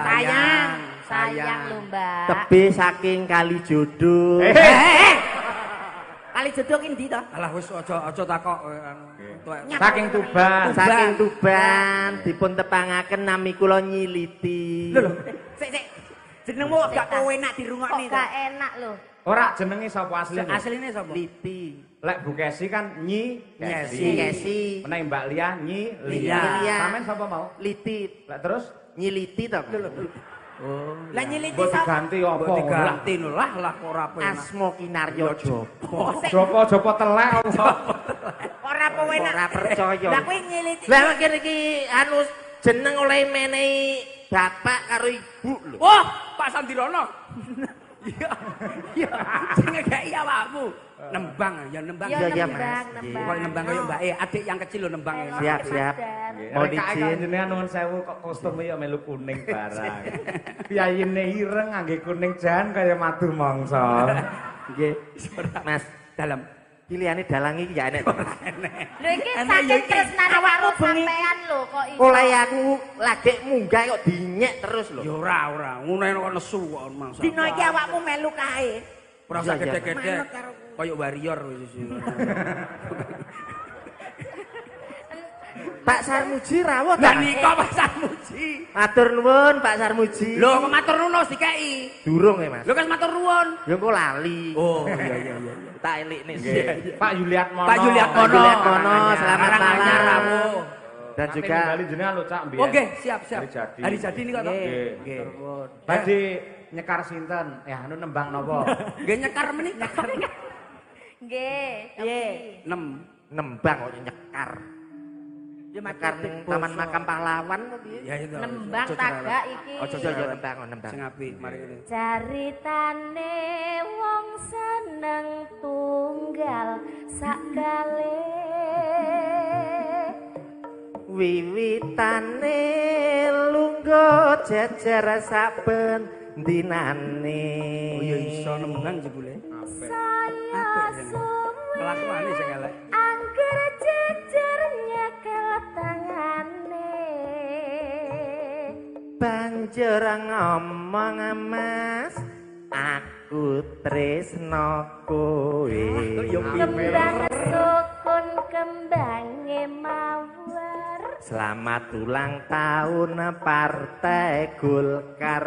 Sayang lho, Mbak. Tebih saking Kalijodo. Kali jodoh ki ndi to? Alah wis aja takok Saking Tuban. Saking Tuban dipun tepangaken nami kula Nyiliti. Lho, sik. Jenengmu gak kowe enak dirungokne Kok to. gak enak lho. Ora jenenge sapa asline? asline sapa? Liti. Lek Bu Kesi kan Nyi Kesi. Kesi. Menawi Mbak Lia Nyi Lia. Lia. Sampeyan sapa mau? Liti. Lek terus Nyiliti to. Lah nyiliti mbok sapa? diganti apa? Mbok diganti lho lah kok ora penak. Asma Kinaryo Jopo. Jopo-jopo telek apa? Ora kowe enak. Ora percaya. Lah kowe nyiliti. Lah kene iki anu jeneng oleh menehi bapak karo ibu lho. Wah, Pak Sandirono. Iya. Iya. Sing ngekeki awakmu. Nembang ya nembang. Ya Iya, nembang, Mas. nembang. Kok nembang kaya Mbak adik yang kecil lho nembang. Siap, siap. Mohon Rek izin. jenengan nuwun sewu kok kostume ya melu kuning barang. Piyayine ireng ngangge kuning jan kaya madu mangsa. Nggih. Mas, Dalam. pilihane dalang iki ya enek. Lho iki saking tresnane karo sampean lho kok iso. Oleh aku lagi munggah kok dinyek terus lho. Ya ora. Ngono kok nesu kok mangsa. Dino iki awakmu melu kae. Ora usah Iya, iya. gede-gede. Manut karo kuwi. Kaya warrior wis. Pak Sarmuji rawuh Lah ta? nika Pak Sarmuji. Matur nuwun Pak Sarmuji. Lho kok matur nuwun wis dikeki. durung ya Mas. Lho kan matur nuwun. Ya engko lali. Oh iya. Tak elikne Nggih. sih. Pak Yuliat Mono. Pak Yuliat Mono. Juliet Mono, selamat Arang malam. anyar rawuh. Dan Nanti juga kembali jenengan lho Cak mbiyen. Oh nggih, siap. Hari jadi. Hari jadi nika to. Nggih. Nggih. Badhe nyekar sinten? Ya anu nembang napa? Nggih nyekar menika. Nggih. Nggih. 6. nembang kok nyekar. Ya Nyekar ning Taman Makam Pahlawan kok piye? Ya itu. Nembang tagak iki. Ojo Ya nembang kok nembang. sing apik mari ngene. Caritane wong seneng tunggal sakale. Wiwitane lungguh jejer saben dinane. Oh ya iso nemenan jebule. Saya suwe Kelakuane sing elek. angger jejernya keletangane. Banjur ngomong Mas, aku tresno kowe. Kembang sukun kembange mawar. Selamat ulang tahun Partai Golkar.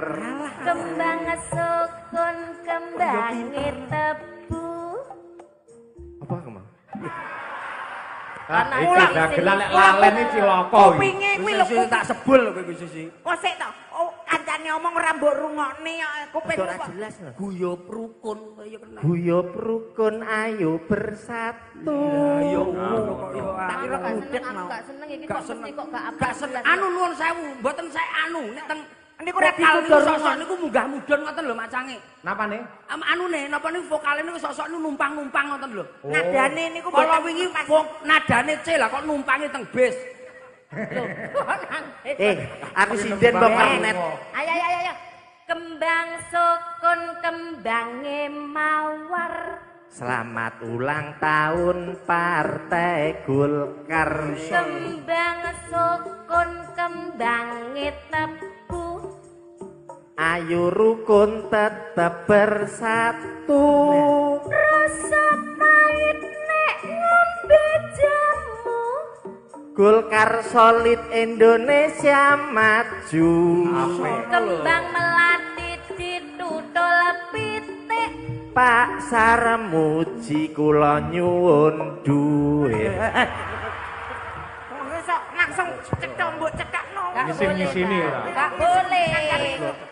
Kembang sukun kembange tebu. Apa kemang? Iki dagelan lek lalen iki cilaka iki. Kupinge kuwi lho Sisi tak sebul lho kowe sisi. kok sik to. Oh, kancane omong ora mbok rungokne kupingmu Ora kok. jelas lho. Guyub rukun kaya kena. Guyub rukun ayo bersatu. Ya ngono kok ya. Tak kira gak seneng, Budek aku mau. gak seneng iki Gak kok seneng. mesti kok gak Gak seneng. Anu nuwun sewu, mboten saya anu nek teng Niku ora vokal niku ditutur sosok niku munggah mudhun ngoten lho macange. Napane? Anune napa niku vokale niku sosok niku numpang-numpang ngoten lho. Nadane niku Kala mboten wingi pas. nadane C lah kok numpangi teng bis. Aku sinden mbok kernet. Ayo ayo ayo. Kembang sukun kembange mawar. Selamat ulang tahun Partai Golkar. Kembang sukun kembange tebu. Ayo rukun tetap bersatu. Rasa pahit nek ngombe jamu. Golkar solid Indonesia maju. Kembang melati ditutul pitik. Pak Sarmuji kula nyuwun duwe. Kok langsung cethok mbok cethakno. Ngisi-ngisini ora. Gak boleh.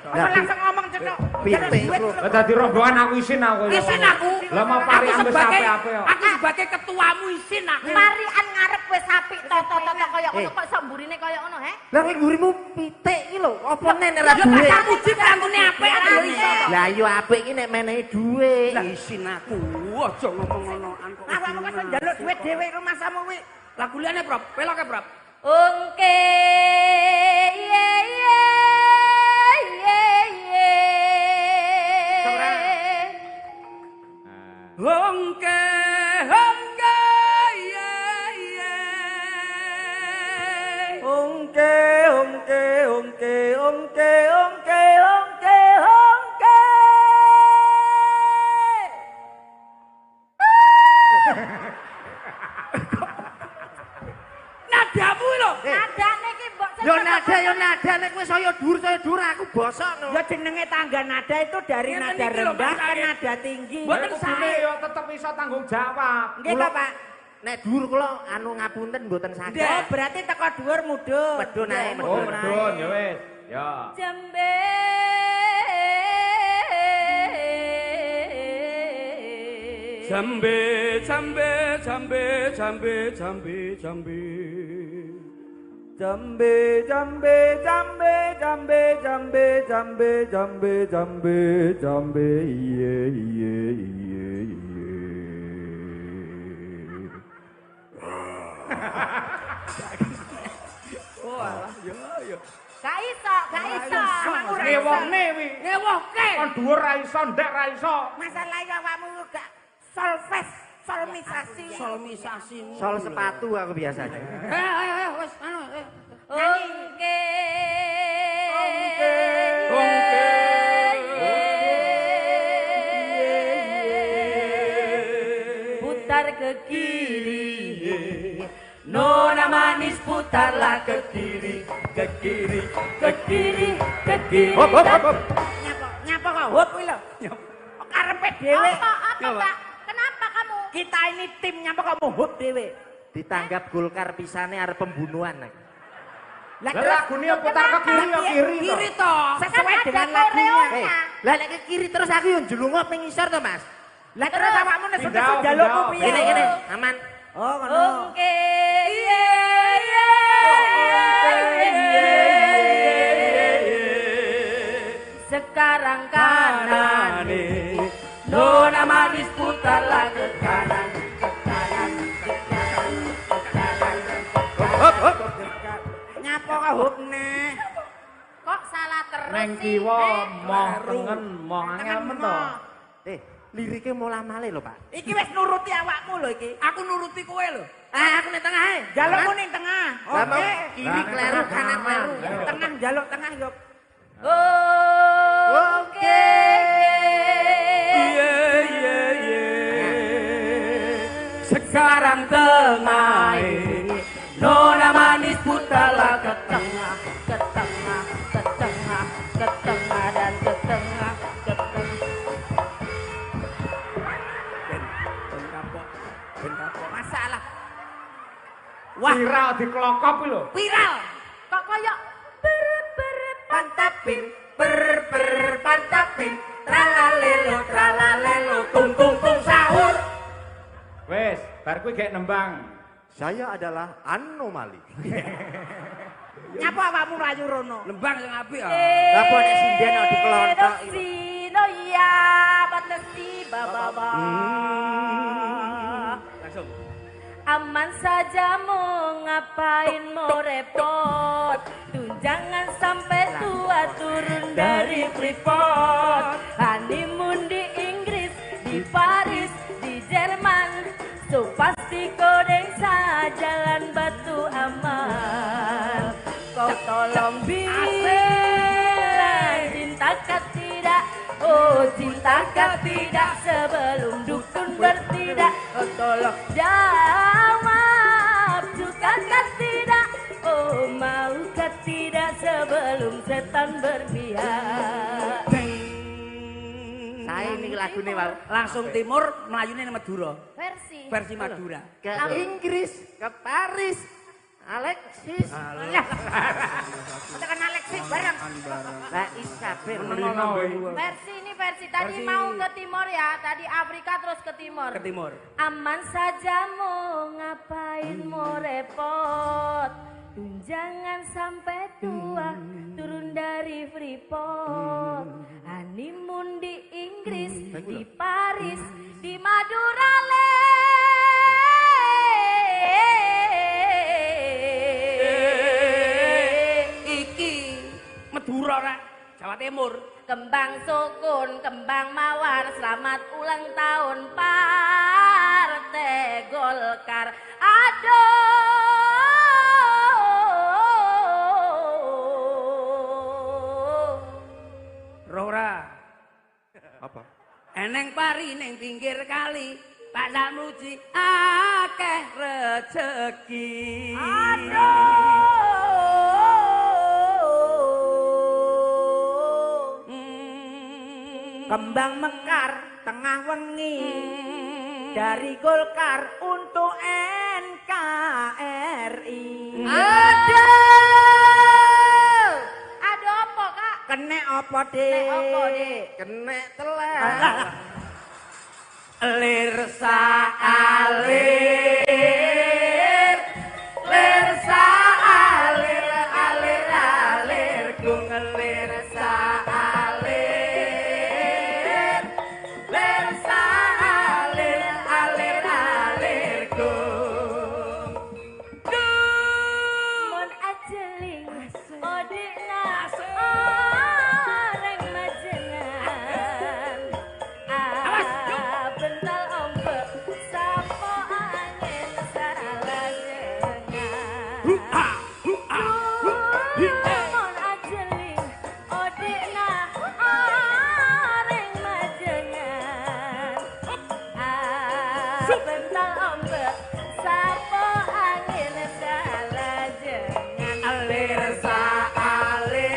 Kok langsung ngomong cethok. Pitik kok. Lah dadi rombongan aku isin aku ya. Isin aku. Lah mau pari ambes ape-ape kok. Aku sebagai ketuamu isin aku. Marian ngarep wis apik toto-toto kaya ngono kok sok mburine kaya ngono, he? Lah kowe ngurimu pitik iki lho, apa nek ora Ya duwe? Pak Muji kantune apik aku ya iso. Lah yo apik iki nek menehi duwe. Lah isin aku. Aja ngomong ngonoan kok. Awakmu kok njaluk dhuwit dhewe rumah samu kuwi. Lagu liyane, Prof. Peloke, Prof. Ungke ye ye ye ye. Hongke hongke ye ye. Ongke ongke ongke ongke ongke ongke ongke. Nadamu lho. Nadane iki mbok Yo nada nek kowe saya dhuwur aku bosok no. Ya jenenge tangga nada itu dari Ngeten nada iki lho, rendah Pak. ke nada tinggi. Mboten Kudune sae. ya tetep iso tanggung jawab. Nggih to, Pak. Nek dhuwur kula anu ngapunten mboten saged. Oh, berarti teko dhuwur mudhun. Medun ae, Oh, medun ae. medun ya wis. Ya. jembe. Jambe jambe jambe jambe jambe jambe. Jambe jambe jambe jambe jambe jambe jambe jambe jambe iye iye iye iye. Gak iso, gak iso. Ngewokne wi. Ngewohke. Kon dhuwur ra iso, ndek ra iso. Masalah ya awakmu gak solves, solmisasi. Solmisasi. Sol sepatu aku biasanya. Ayo wis anu. Ungke. Ungke. Putar ke kiri. Nona manis putarlah ke kiri, ke kiri, ke kiri, ke kiri. Hop hop hop. Nyapa kok hop kuwi lho. Kok karepe dhewe. Apa, Pak? Kenapa kamu? Kita ini tim nyapa kok mau hop dhewe. Ditanggap Golkar pisane arep pembunuhan. Lah Lah terus lagune putar ke kiri ya kiri to. Kiri to. sesuai Kan dengan ada lagunya. koreonya. Lah nek ke kiri terus aku yo njlungop ning ngisor to, Mas. Lah terus awakmu nesu Pindah, jalukku pindah. piye? Gini aman. Oh, ngono. Ungke. Ye, ye, sekarang kanan. Nona manis putarlah ke kanan. Nyapa kok hop ne? neng kiwa moh tengen moh angel men to. Lirike mola male lho, Pak. Iki wis nuruti awakmu lho iki. Aku nuruti kowe lho. Aku ning tengah ae. Jalukmu ning tengah. Oke. Kiri kleru kanan kleru. Tengah jaluk tengah yo. Oke. Sekarang tengah nona manis putala ke tengah, Ke tengah, ke tengah, ke tengah dan ke tengah, ke tengah. masalah. Wah, viral dikelokop lho. Viral. Kok koyo Pantapin, pantapin, tralalelo, tung tung tung sahur. Wes, bar kuwi gek nembang. Saya adalah anomali. Nyapa awakmu mlayu rono? Lembang sing apik ah. Lah kok nek sinden ora dikelontok iki. Sino ya batasi baba. Langsung. Aman saja mau ngapain mau repot. Jangan sampai tua turun dari Freeport. Honeymoon di Inggris, di Paris, di Jerman. So pasti kodeng jalan batu aman. Kau tolong bilang cintakah tidak? Oh cintakah tidak sebelum dukun bertindak? Kau tolong jawab sukakah tidak? Oh maukah tidak sebelum setan berpihak? Saya ini lagune wae. Langsung timur melayune nang Madura. Versi Madura. Ke Inggris, ke Paris. Alexis. Tekan Alexis bareng. Lah Isabel. versi tadi mau ke timur ya, tadi Afrika terus ke timur. Ke timur. Aman saja mau ngapain mau repot. Jangan sampai tua turun dari Freeport. Honeymoon di Inggris, di Paris, di Madura Iki Madura ora, Jawa Timur. Kembang sukun, kembang mawar, selamat ulang tahun Partai Golkar. Rora. Apa? Eneng pari neng pinggir kali, Pak Samuji akeh rezeki. Kembang mekar tengah wengi dari Golkar untuk NKRI. Ada apa kak? Kene apa dek? Kenek teler. Lir saalir, lir saalir, alir alir, ku ngelir saalir, lir saalir, alir alir, ku. Mon ajeling, odikna, orang majengan. Bental ombak, sapo angin salah jengan. Mon ajeling, odikna, orang majengan. Bental ombak, sapo angin salah jengan. Alir saalir,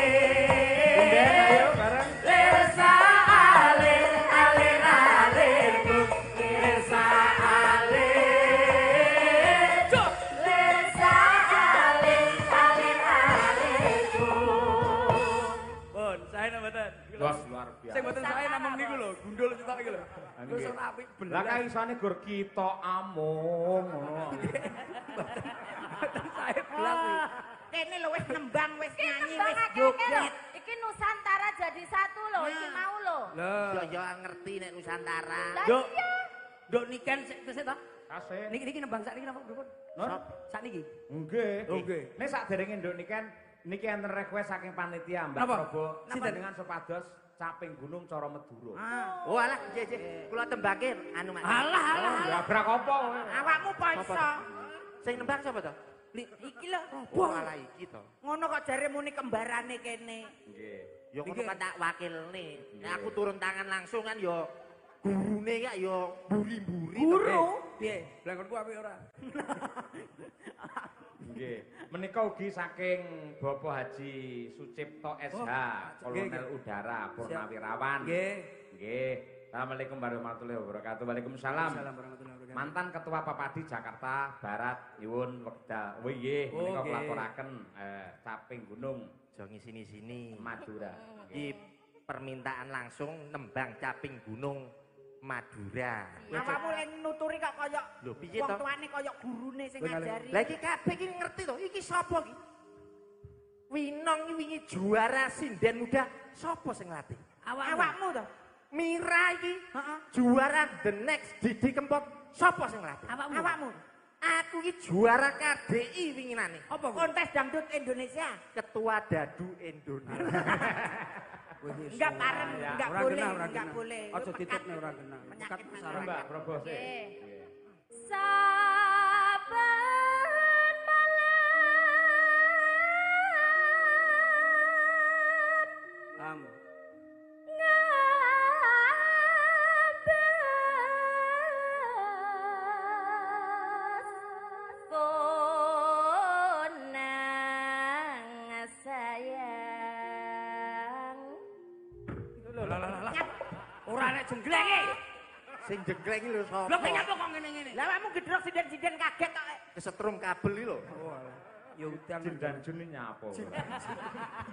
lir saalir, alir alir, ku lir saalir, lir saalir, alir alir, ku. Bon, saya nambahan. Bos luar biasa. Sing mboten saya namung niku lho, gundul cetok iki lho. Nggih. Terus apik bener. Lah kae isane gur kita amung ngono. Saya belas iki. Kene lho wis nembang, wis nyanyi, Kembang wis akeh-akeh joget. lho. Iki Nusantara jadi satu loh, iki mau loh. Lho, Yo ngerti nek Nusantara. Lah Dok. iya. Dok niken sik ta? Kasih. Niki nembang sak niki napa, Dukun? Nun? Sak niki. Nggih. Nggih. Nek sakderenge nduk niken Niki enten request saking panitia Mbak Napa? Prabu. Sinten? Dengan supados caping gunung cara Madura. Oh alah, nggih. Kula tembake anu Mas. Alah. Labrak apa? Awakmu poso. Sing nembang sapa to? Iki lho. Oh alah iki to. Ngono kok jare muni kembarane kene. Nggih. Ya ngono kan tak wakilne. Nek aku turun tangan langsung kan ya gurune ya mburi-mburi. Guru. Piye? Blangkonku apik ora? Nggih. Menika ugi saking Bapak Haji Sucipto SH, Kolonel Udara Purnawirawan. Nggih. Nggih. Assalamualaikum warahmatullahi wabarakatuh. Waalaikumsalam. Assalamualaikum warahmatullahi wabarakatuh. Mantan Ketua Papadi Jakarta Barat nyuwun wekdal. Oh nggih, menika nggih. nglapuraken caping gunung Aja ngisini-sini. Madura. Iki permintaan langsung nembang caping gunung Madura. Awakmu lek nuturi kok kaya Lho piye wong to? tuane kaya gurune sing ngajari. Lah iki kabeh iki ngerti to, iki sapa iki? Winong iki wingi juara sinden muda, sapa sing latih? Awakmu to? Mira iki Heeh. juara the next Didi Kempot, sapa sing latih? Awakmu. Aku iki juara KDI winginane. Apa kuwi? Kontes dangdut Indonesia. Ketua Dadu Indonesia. Enggak parem, enggak Ora boleh, genah, ora enggak genah. boleh. Aja Itu ditutne ora genah. penyakit Kat masyarakat. sarang. Mbak Prabu sih. Nggih. Nggih. Saben malam Am. ngabes konang sayang. Ora nek jenggleng iki. Sing jengklek iki lho Lho sapa? kenapa kok ngene-ngene? Lah awakmu gedrok siden-siden kaget kok. Kesetrum kabel iki lho. Oh, alah. Ya udan. Jin dan Jun ini nyapa.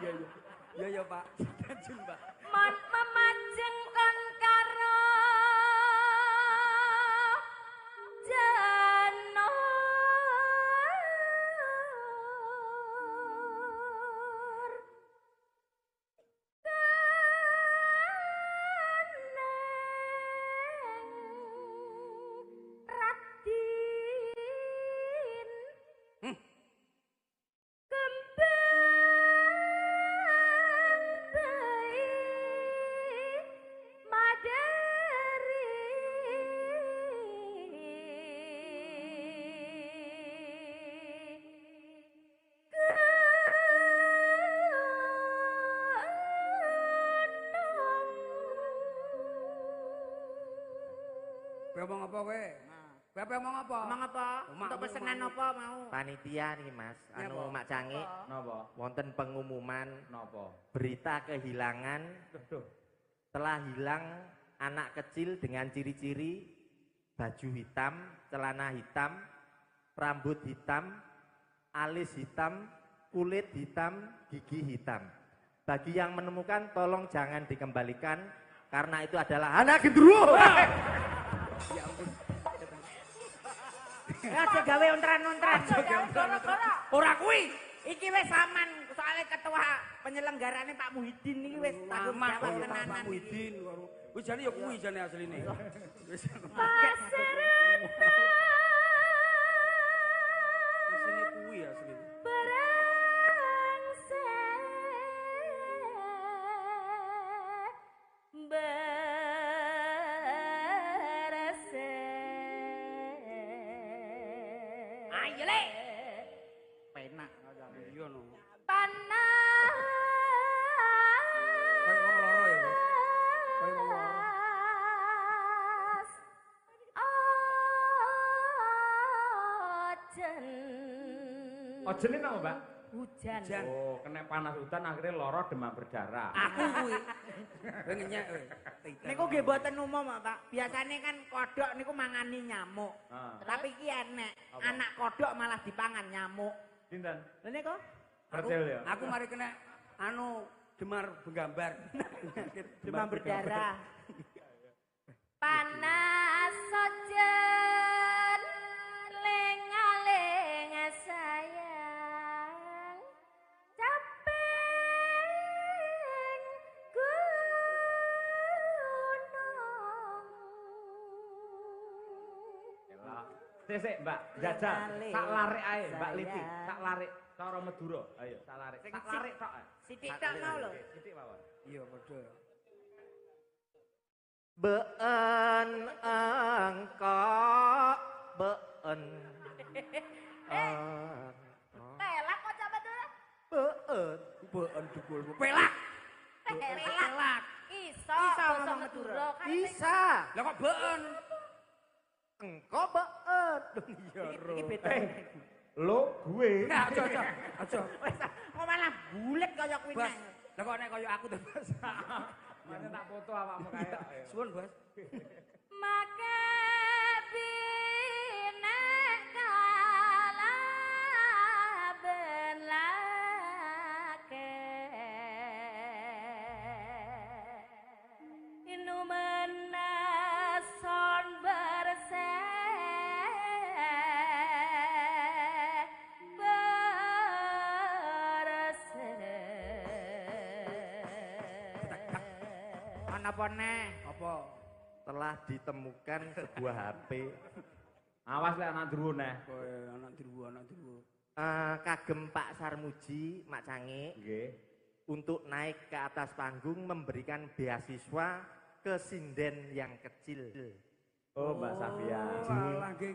Iya. Ya ya Pak. Jun Pak. Mon memajeng kon karo janur keneng radin kembang bayi madari Kowe ngomong apa kowe? Kowe ngomong apa? Omong apa? Omong Untuk apa, pesenan omong apa mau? Panitia nih Mas, anu Apa? Mak Cangi Napa? wonten pengumuman Napa? berita kehilangan Duh. telah hilang anak kecil dengan ciri-ciri baju hitam, celana hitam, rambut hitam, alis hitam, kulit hitam, gigi hitam. Bagi yang menemukan tolong jangan dikembalikan karena itu adalah anak gendruwo. Ya aja gawe ontran-ontran. Ora kuwi. Iki wis aman soalnya ketua penyelenggarane Pak Muhyiddin iki wis tanggung Mama jawab karo tenanan Pak iki. Muhyiddin karo. Wis jane ya kuwi jane asline. Wis Pasrena asline kuwi asline. Ayo le. Penak. Iya no. Panas. Kayak wong loro ya, Mas. Kayak wong loro. Ojen. Ojen ini apa, Mbak? Hujan. Hujan. Oh, kena panas hutan akhirnya loro demam berdarah. Aku kuwi. Kowe ngenyek kowe. Niku nggih mboten umum, Pak. Biasane kan kodhok niku mangani nyamuk. Ah. Tapi iki enek, Apa? anak kodhok malah dipangan nyamuk. Dinten. Lha niku Kecil ya. Aku mari kena anu demar menggambar. demam berdarah. Panas ojen lenga-lenga sayang caping gunung. Elok. Sik, Mbak, jajal. Sak larik ae, Mbak Liti. Sak larik cara Madura. Ayo, sak larik. Sak larik tok. Sithik tok mau lho. Sithik mawon. Iya, padha. Been engko been Pelak kok sampe tuh. been Dukul pelak. Pelak. Iso basa Madura kan. bisa Lah kok beun? engko been Iki beda. Lo gue. Aja. Wes kok malah bulet kaya kuwi Bos. nang. Lah kok nek kaya aku to, Bos. Mana tak foto awakmu kaya. Suwun, Bos. Maka binek kala benlake inu menason berse Ana apa neh? Apa? telah ditemukan sebuah HP Awas lek anak ndruwo neh. Kowe anak dirwu. kagem Pak Sarmuji Mak Cange Nggih. untuk naik ke atas panggung memberikan beasiswa ke sinden yang kecil. Oh, Mbak Safia. Walah, nggih.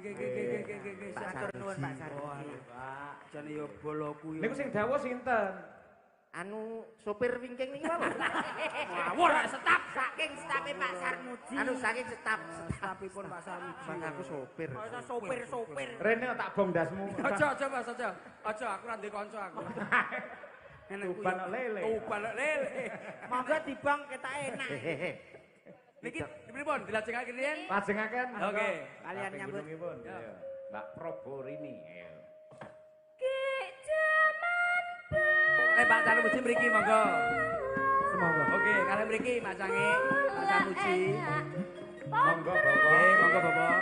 Pak Matur nuwun Pak Sarmuji. Sarmuji. Pak. Jane yo boloku yo. Niku sing dawuh sinten? Anu sopir wingking niki lho. ngawur setap. Saking stape Pak Sarmuji. Anu saking staf. Stafipun Pak Sarmuji. Mas aku sopir. Masa sopir-sopir. Rene tak bong dasmu. Aja Mas, aja. Aja aku ra ndek kanca aku. Enak ku. Tuban lele. Tuban lele. Monggo dibong ketok enak. Niki pripun dilajengake riyen? Lajengaken. Oke. Kalian nyambut. Gunungipun. Ayo. Mbak Proborini. Ayo. ki jaman Pak Sarmuji mriki monggo. Semoga. Oke, kalian mriki Mas Cange, Mas Sarmuji. Monggo, Bapak. Oke, monggo Bapak.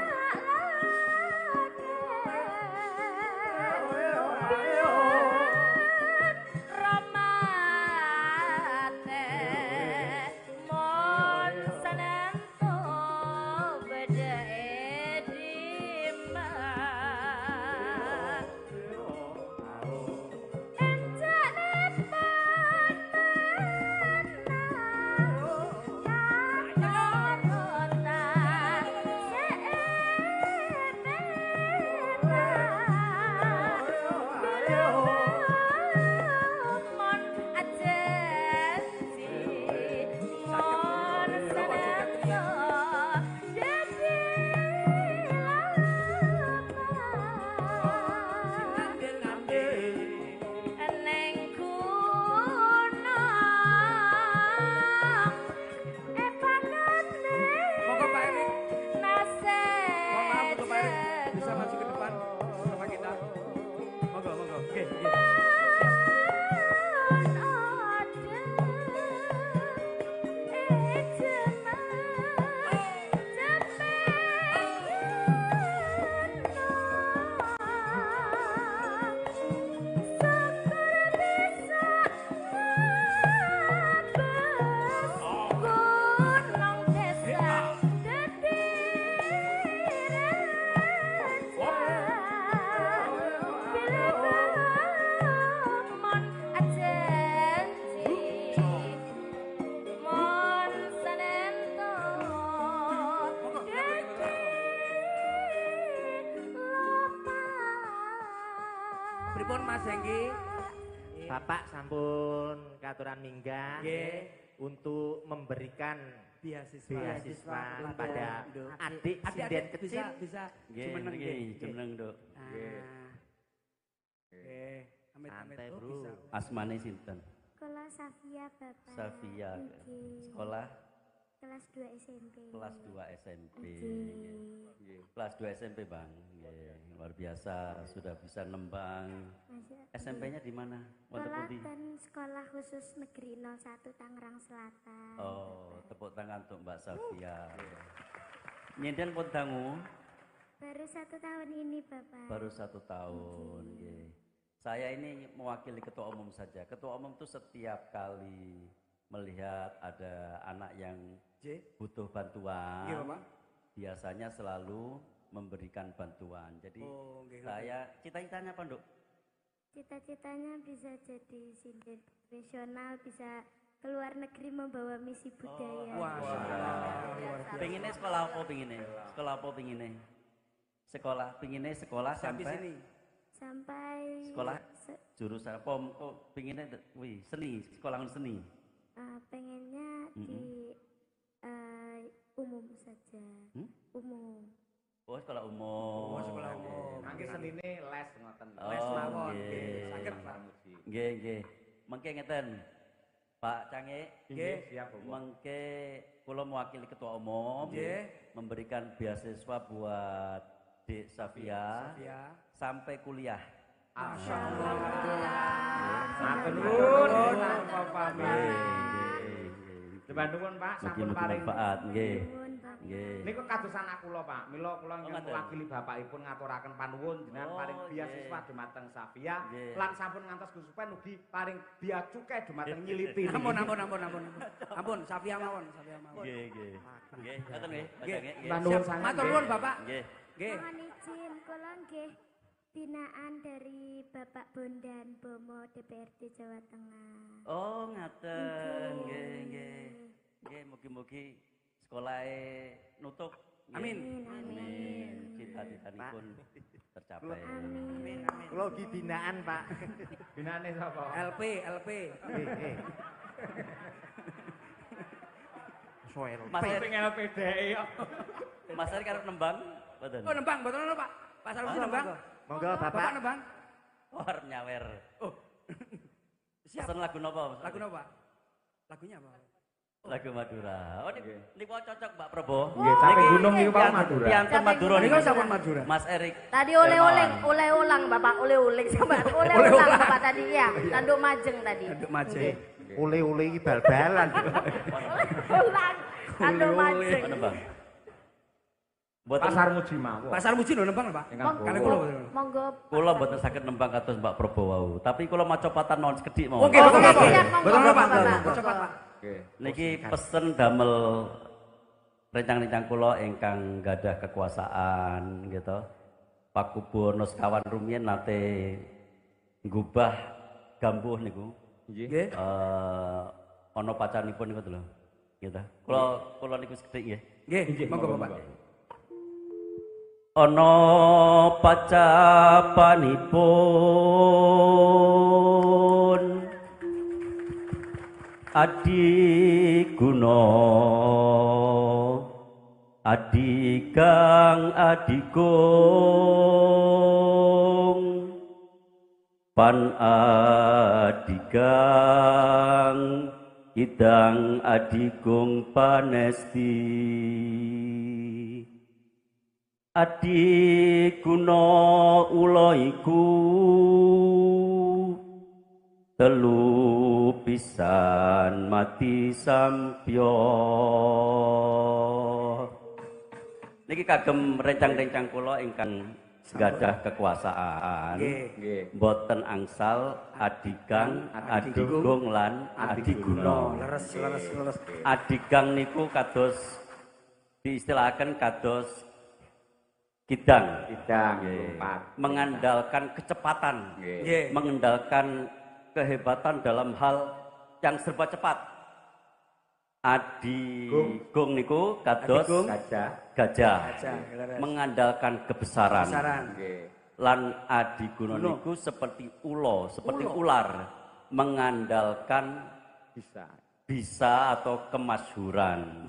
Monggo Pak Erik. Mohon maaf untuk Pak Erik. Bisa maju ke depan sama kita. Monggo. Oke. Pripun Mas Hengki? Bapak sampun katuran minggah Nggih. untuk memberikan beasiswa Untuk- pada untuk- adik sinden kecil. bisa Nggih, jumeneng nggih, nggih. jeneng, Nduk. Oke, amit-amit. Santai, Oh, Bro. bisa. Asmane sinten? Sekolah Safia Bapak. Safia. Nggih. Sekolah Kelas 2 SMP. kelas 2 SMP. Nggih. Kelas 2 SMP, Bang. Nggih, luar biasa sudah bisa nembang. Masya- SMP-nya di mana? Wonten Sekolah pundi? dan Sekolah Khusus Negeri 01 Tangerang Selatan. Oh, tepuk tangan untuk Mbak Safia. Nyenden pun dangu Baru 1 tahun ini Bapak. baru 1 tahun. Nggih. Saya ini mewakili ketua umum saja. Ketua umum itu setiap kali melihat ada anak yang J. butuh bantuan, Iya, Bapak. biasanya selalu memberikan bantuan. Jadi saya cita-citanya apa, Nduk? Cita-citanya bisa jadi sinden profesional, bisa keluar negeri membawa misi budaya. Pengennya sekolah apa pengennya? Sekolah apa pengennya? Sekolah pengennya sekolah sampai sini. Sampai sekolah jurusan apa? Kok pengennya seni, sekolah seni. Pengennya di umum saja. Umum. Oh, sekolah umum. Oh, sekolah umum. Mangke senine les ngoten. Les mawon. Saged nggih, nggih. Mengke ngeten. Pak Cange, nggih, siap, Bu. mengke kula mewakili ketua umum memberikan beasiswa buat Dek Safia sampai kuliah. Matur nuwun, Bapak. Coba nuwun Pak, sampun paring bermanfaat, nggih. Nggih. Niku kadosan aku lho Pak. Mila kula ingkang mewakili bapakipun ngaturaken panuwun jenengan paring beasiswa dhumateng Safia lan sampun ngantos Gusupen ugi paring bea cukai dhumateng nyilipi. Ampun. Ampun, Safia mawon, Nggih, nggih. Nggih, ngoten nggih. Nuwun sanget. Matur nuwun Bapak. Nggih. Nggih. Mohon izin kula nggih binaan dari Bapak Bondan Bomo DPRD Jawa Tengah. Oh, ngaten. Nggih, nggih. Nggih, mugi-mugi sekolahe nutup. Amin. Amin. Cita-citanipun tercapai. Amin. Kula ugi binaan, Pak. Binaane sapa? LP. Mas Sing LPDE kok. Mas Eri karep nembang, mboten? Oh, nembang, betul ono Pak. Pak Sarusi nembang. Monggo Bapak Bapak. nembang. War nyawer. Oh. Siap. Pesen lagu napa? Lagu napa? Lagunya apa? Lagu Madura. Oh, niku cocok Mbak Prabowo. Nggih, capek gunung niku Pak Madura. Piantun Madura Niku niku. sampun Madura. Mas Erik. Tadi oleh-ulang Bapak, oleh-oleh sama oleh-ulang Bapak tadi ya. Tanduk majeng tadi. Tanduk majeng. Ule-ule iki bal-balan. Ulang. Tanduk majeng. Mana Bang? Pasar Muji mawon. Pasar Muji lho nembang Pak. Kali kula. Monggo. Kula mboten saged nembang kados Mbak Prabowo wau, tapi kula maca patan non sekedhik mawon. Oke, betul Pak. siap, monggo, Betul Pak. Bapak. Cepat Pak. Niki pesen damel rencang-rencang kula ingkang gadah kekuasaan gitu. Pak Kubono sekawan rumiyin nate nggubah gambuh niku. Nggih. Ana pacanipun niku lho. Gitu. Kula niku sekedhik nggih. Nggih, monggo Bapak. Ana pacapanipun Adi Guna Adi Kang Adigung Pan Adigang Idang Adigung Panesti Adi Guna ula iku telu pisan mati sampya. Niki kagem rencang-rencang kula ingkang gadah kekuasaan. Nggih. Mboten angsal adigang, adigung lan adiguna. Leres. Adigang niku kados diistilahaken kados kidang, mengandalkan kecepatan, mengandalkan kehebatan dalam hal yang serba cepat. Adigung niku kados gajah, mengandalkan kebesaran. Lan adiguna niku seperti ular, mengandalkan bisa atau kemasyhuran.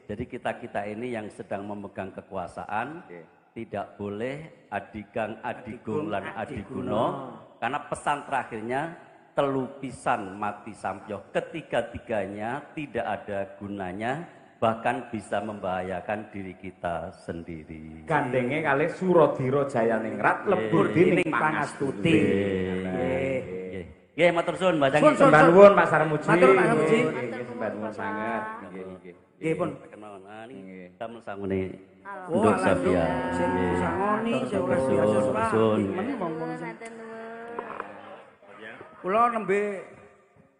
Jadi kita ini yang sedang memegang kekuasaan tidak boleh adigang, adigung lan adiguna, karena pesan terakhirnya telu pisan mati sampyo. Ketiga-tiganya tidak ada gunanya, bahkan bisa membahayakan diri kita sendiri. Gandenge kalih Suradira Jayaningrat lebur dening Pangastuti. Nggih, matur suwun Mbak Canggih. Sembah nuwun Pak Sarmuji. Matur Pak Sarmuji. Nggih, sembah nuwun sanget. Nggih pun. Perkenalan niki damel sangune Oh, Nduk Safia. Sangoni sewelas beasiswa. Kula nembe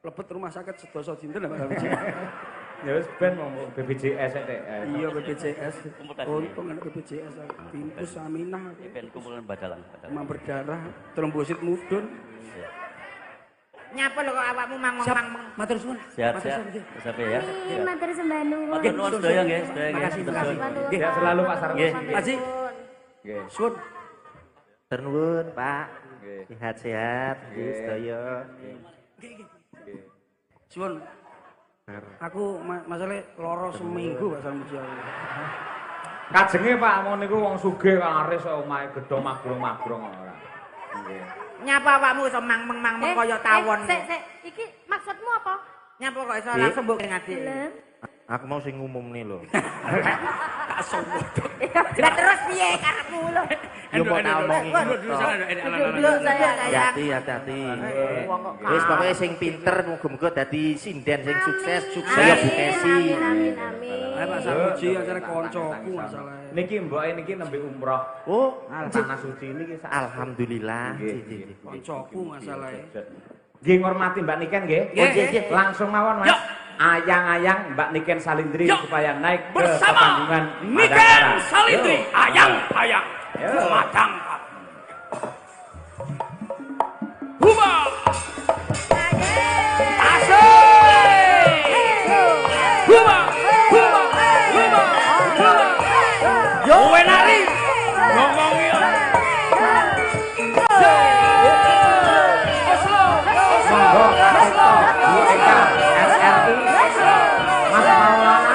lebet rumah sakit sedasa dinten Pak Sarmuji. Ya wis ben mau BPJS tek. Iya BPJS. Untung anak BPJS. Timpus Aminah. Ben kumpulan badalang. Demam berdarah, trombosit mudun. Nyapa lho kok awakmu mangmong-mangmong. Matur suwun. Sehat. Sampai ya. Matur sembah nuwun. Matur nuwun sedaya nggih, Makasih. Nggih, selalu Pak Sarwo. Nggih. Haji. Nggih. Suwun. Matur nuwun, Pak. Nggih. Sehat-sehat nggih sedaya. Suwun. Aku masalah loro seminggu Pak Samuji. Kajenge Pak mon niku wong sugih laris kok omahe gedhe magrong-magrong ora. Nggih. Nyapa awakmu iso mangmeng-mangmeng kaya tawon. Sik, iki maksudmu apa? Nyapa kok iso langsung mbok ngati. Aku mau sing ngumumne lho. Tak sombong. Lah terus piye karepmu lho? Yo kok tak omongi. Dulu saya Hati-hati. Wis pokoke sing pinter muga-muga dadi sinden sing sukses ya Bu Kesi. Amin. Ayo Pak Samuji acara koncoku masalah. Niki mboke niki nembe umroh. Oh, Tanah suci niki alhamdulillah. Koncoku masalah. Nggih ngormati Mbak Niken nggih. Nggih. Langsung mawon Mas. Ayang-ayang Mbak Niken Salindri supaya naik ke bersama pertandingan Niken Salindri, ayang-ayang. Matang. Huma. Asik. Huma. Yo wenari. Ngomongi. Monggo Eko, Bu Eka, SRI, Mas Maulana,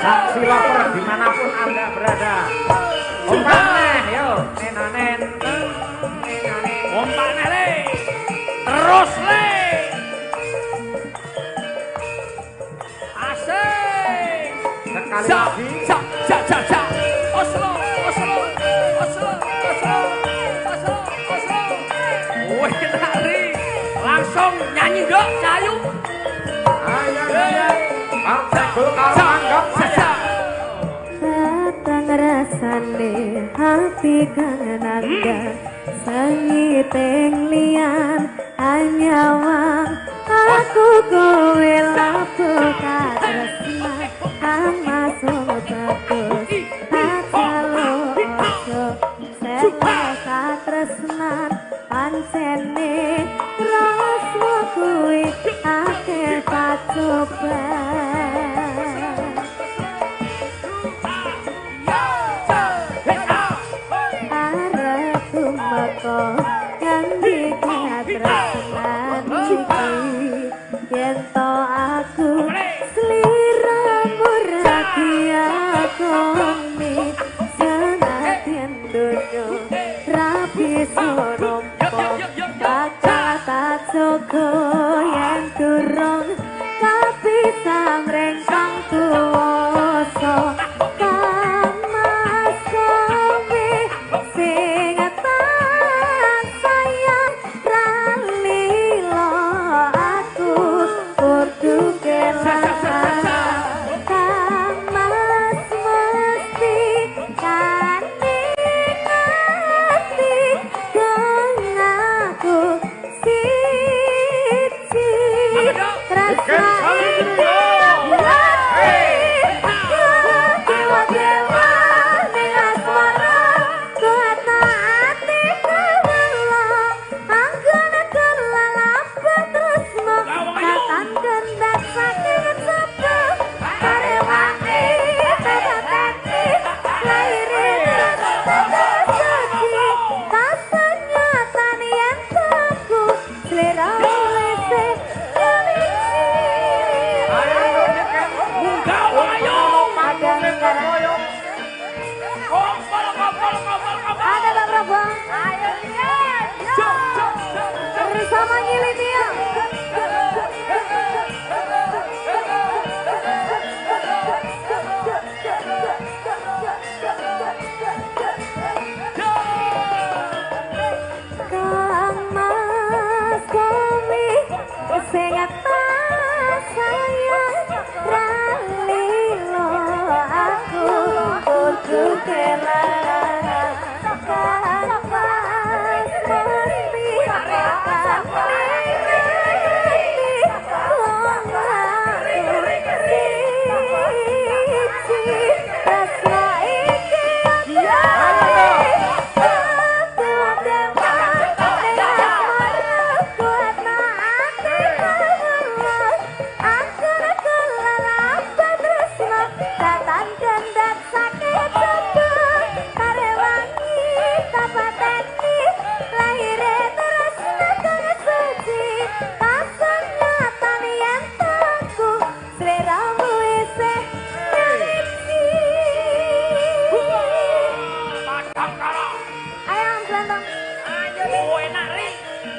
saksi loper dimanapun Anda berada. Umpan neh, yo, nenonen. Ompak le. Terus le. Asik. Sekali Ja. lagi. Oslo. Wih, nari. Langsung nyanyi dok, cayu. Ayang-ayang, Partai Golkar anggap saja. Datang rasane hati kangen anda Sengiting lian anyawang Aku kowe lapo katresna Kang masuk bagus Asalo ojo Sela katresnan Pansene Rasmu kuwi Ake pacoban Mako yang dikiat tresnan iki Yento aku seliramu rahasia koni Senadyan donya rapi sonompo Bakal tak joko yang durung Kapisang rengkang tuwoso Kamas kowe sing sayang ralilo aku kudu kelangan Kamas mesti kanthi dong aku siji rasa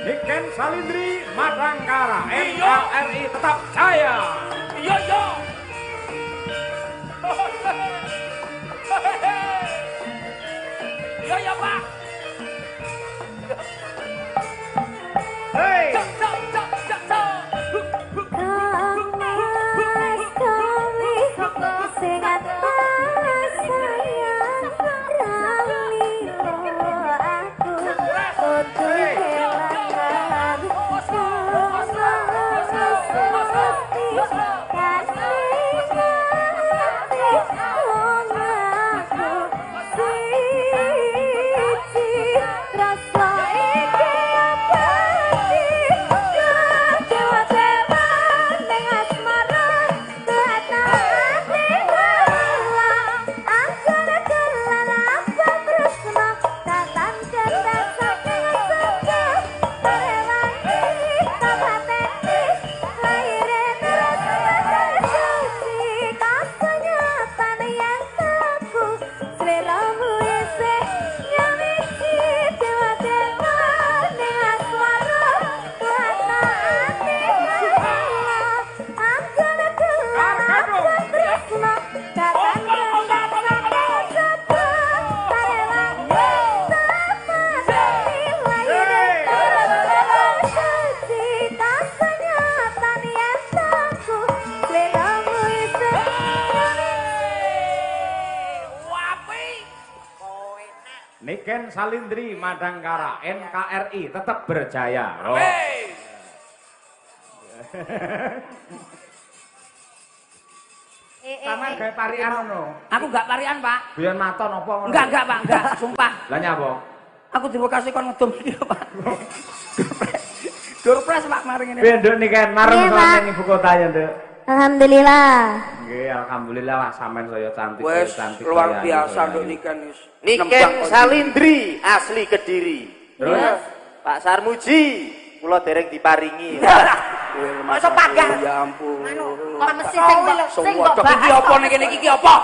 Niken Salindri Madangkara NKRI tetap jaya. Iya iya. Iya ya Pak. Hei. Niken Salindri Madangkara NKRI tetap berjaya. Oh. Sama kayak parian ngono. Aku gak parian, Pak. Biyen maton apa ngono? Enggak, Pak, enggak, sumpah. Lah nyapa? Aku dibekasi kon ngedum iki, Pak. Surprise, Pak, mari ngene. Piye Nduk Niken marem ning ibu kota ya, Nduk? Alhamdulillah. Nggih, alhamdulillah lah sampean saya cantik, Wes cantik. luar biasa Nduk Niken wis. Niken Salindri asli Kediri. Terus Pak Sarmuji kula dereng diparingi. Masa pagar. Ya ampun. Kok mesti sing mbok bahas. Iki apa ning kene iki apa?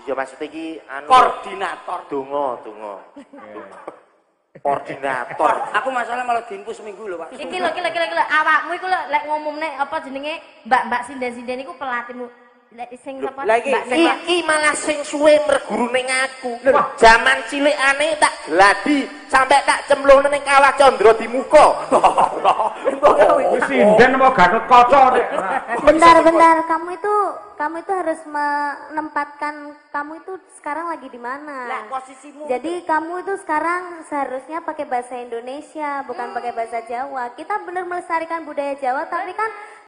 Iya maksud iki anu Koordinator. donga. Koordinator. Aku masalah malah diimpus seminggu lho, Pak. Iki lho, awakmu iku lho lek ngumumne apa jenenge Mbak sinden-sinden iku pelatihmu. Lek sing sapa? Iki malah sing suwe merguru ning aku. Zaman cilikane tak gladi sampai tak cemplungne ning kawah Candra di muka. wis sinden apa Gatot Kaca Nek? Bentar, kamu itu harus menempatkan kamu itu sekarang lagi di mana. Lah posisimu. Jadi kamu itu sekarang seharusnya pakai bahasa Indonesia, bukan pakai bahasa Jawa. Kita benar melestarikan budaya Jawa, tapi kan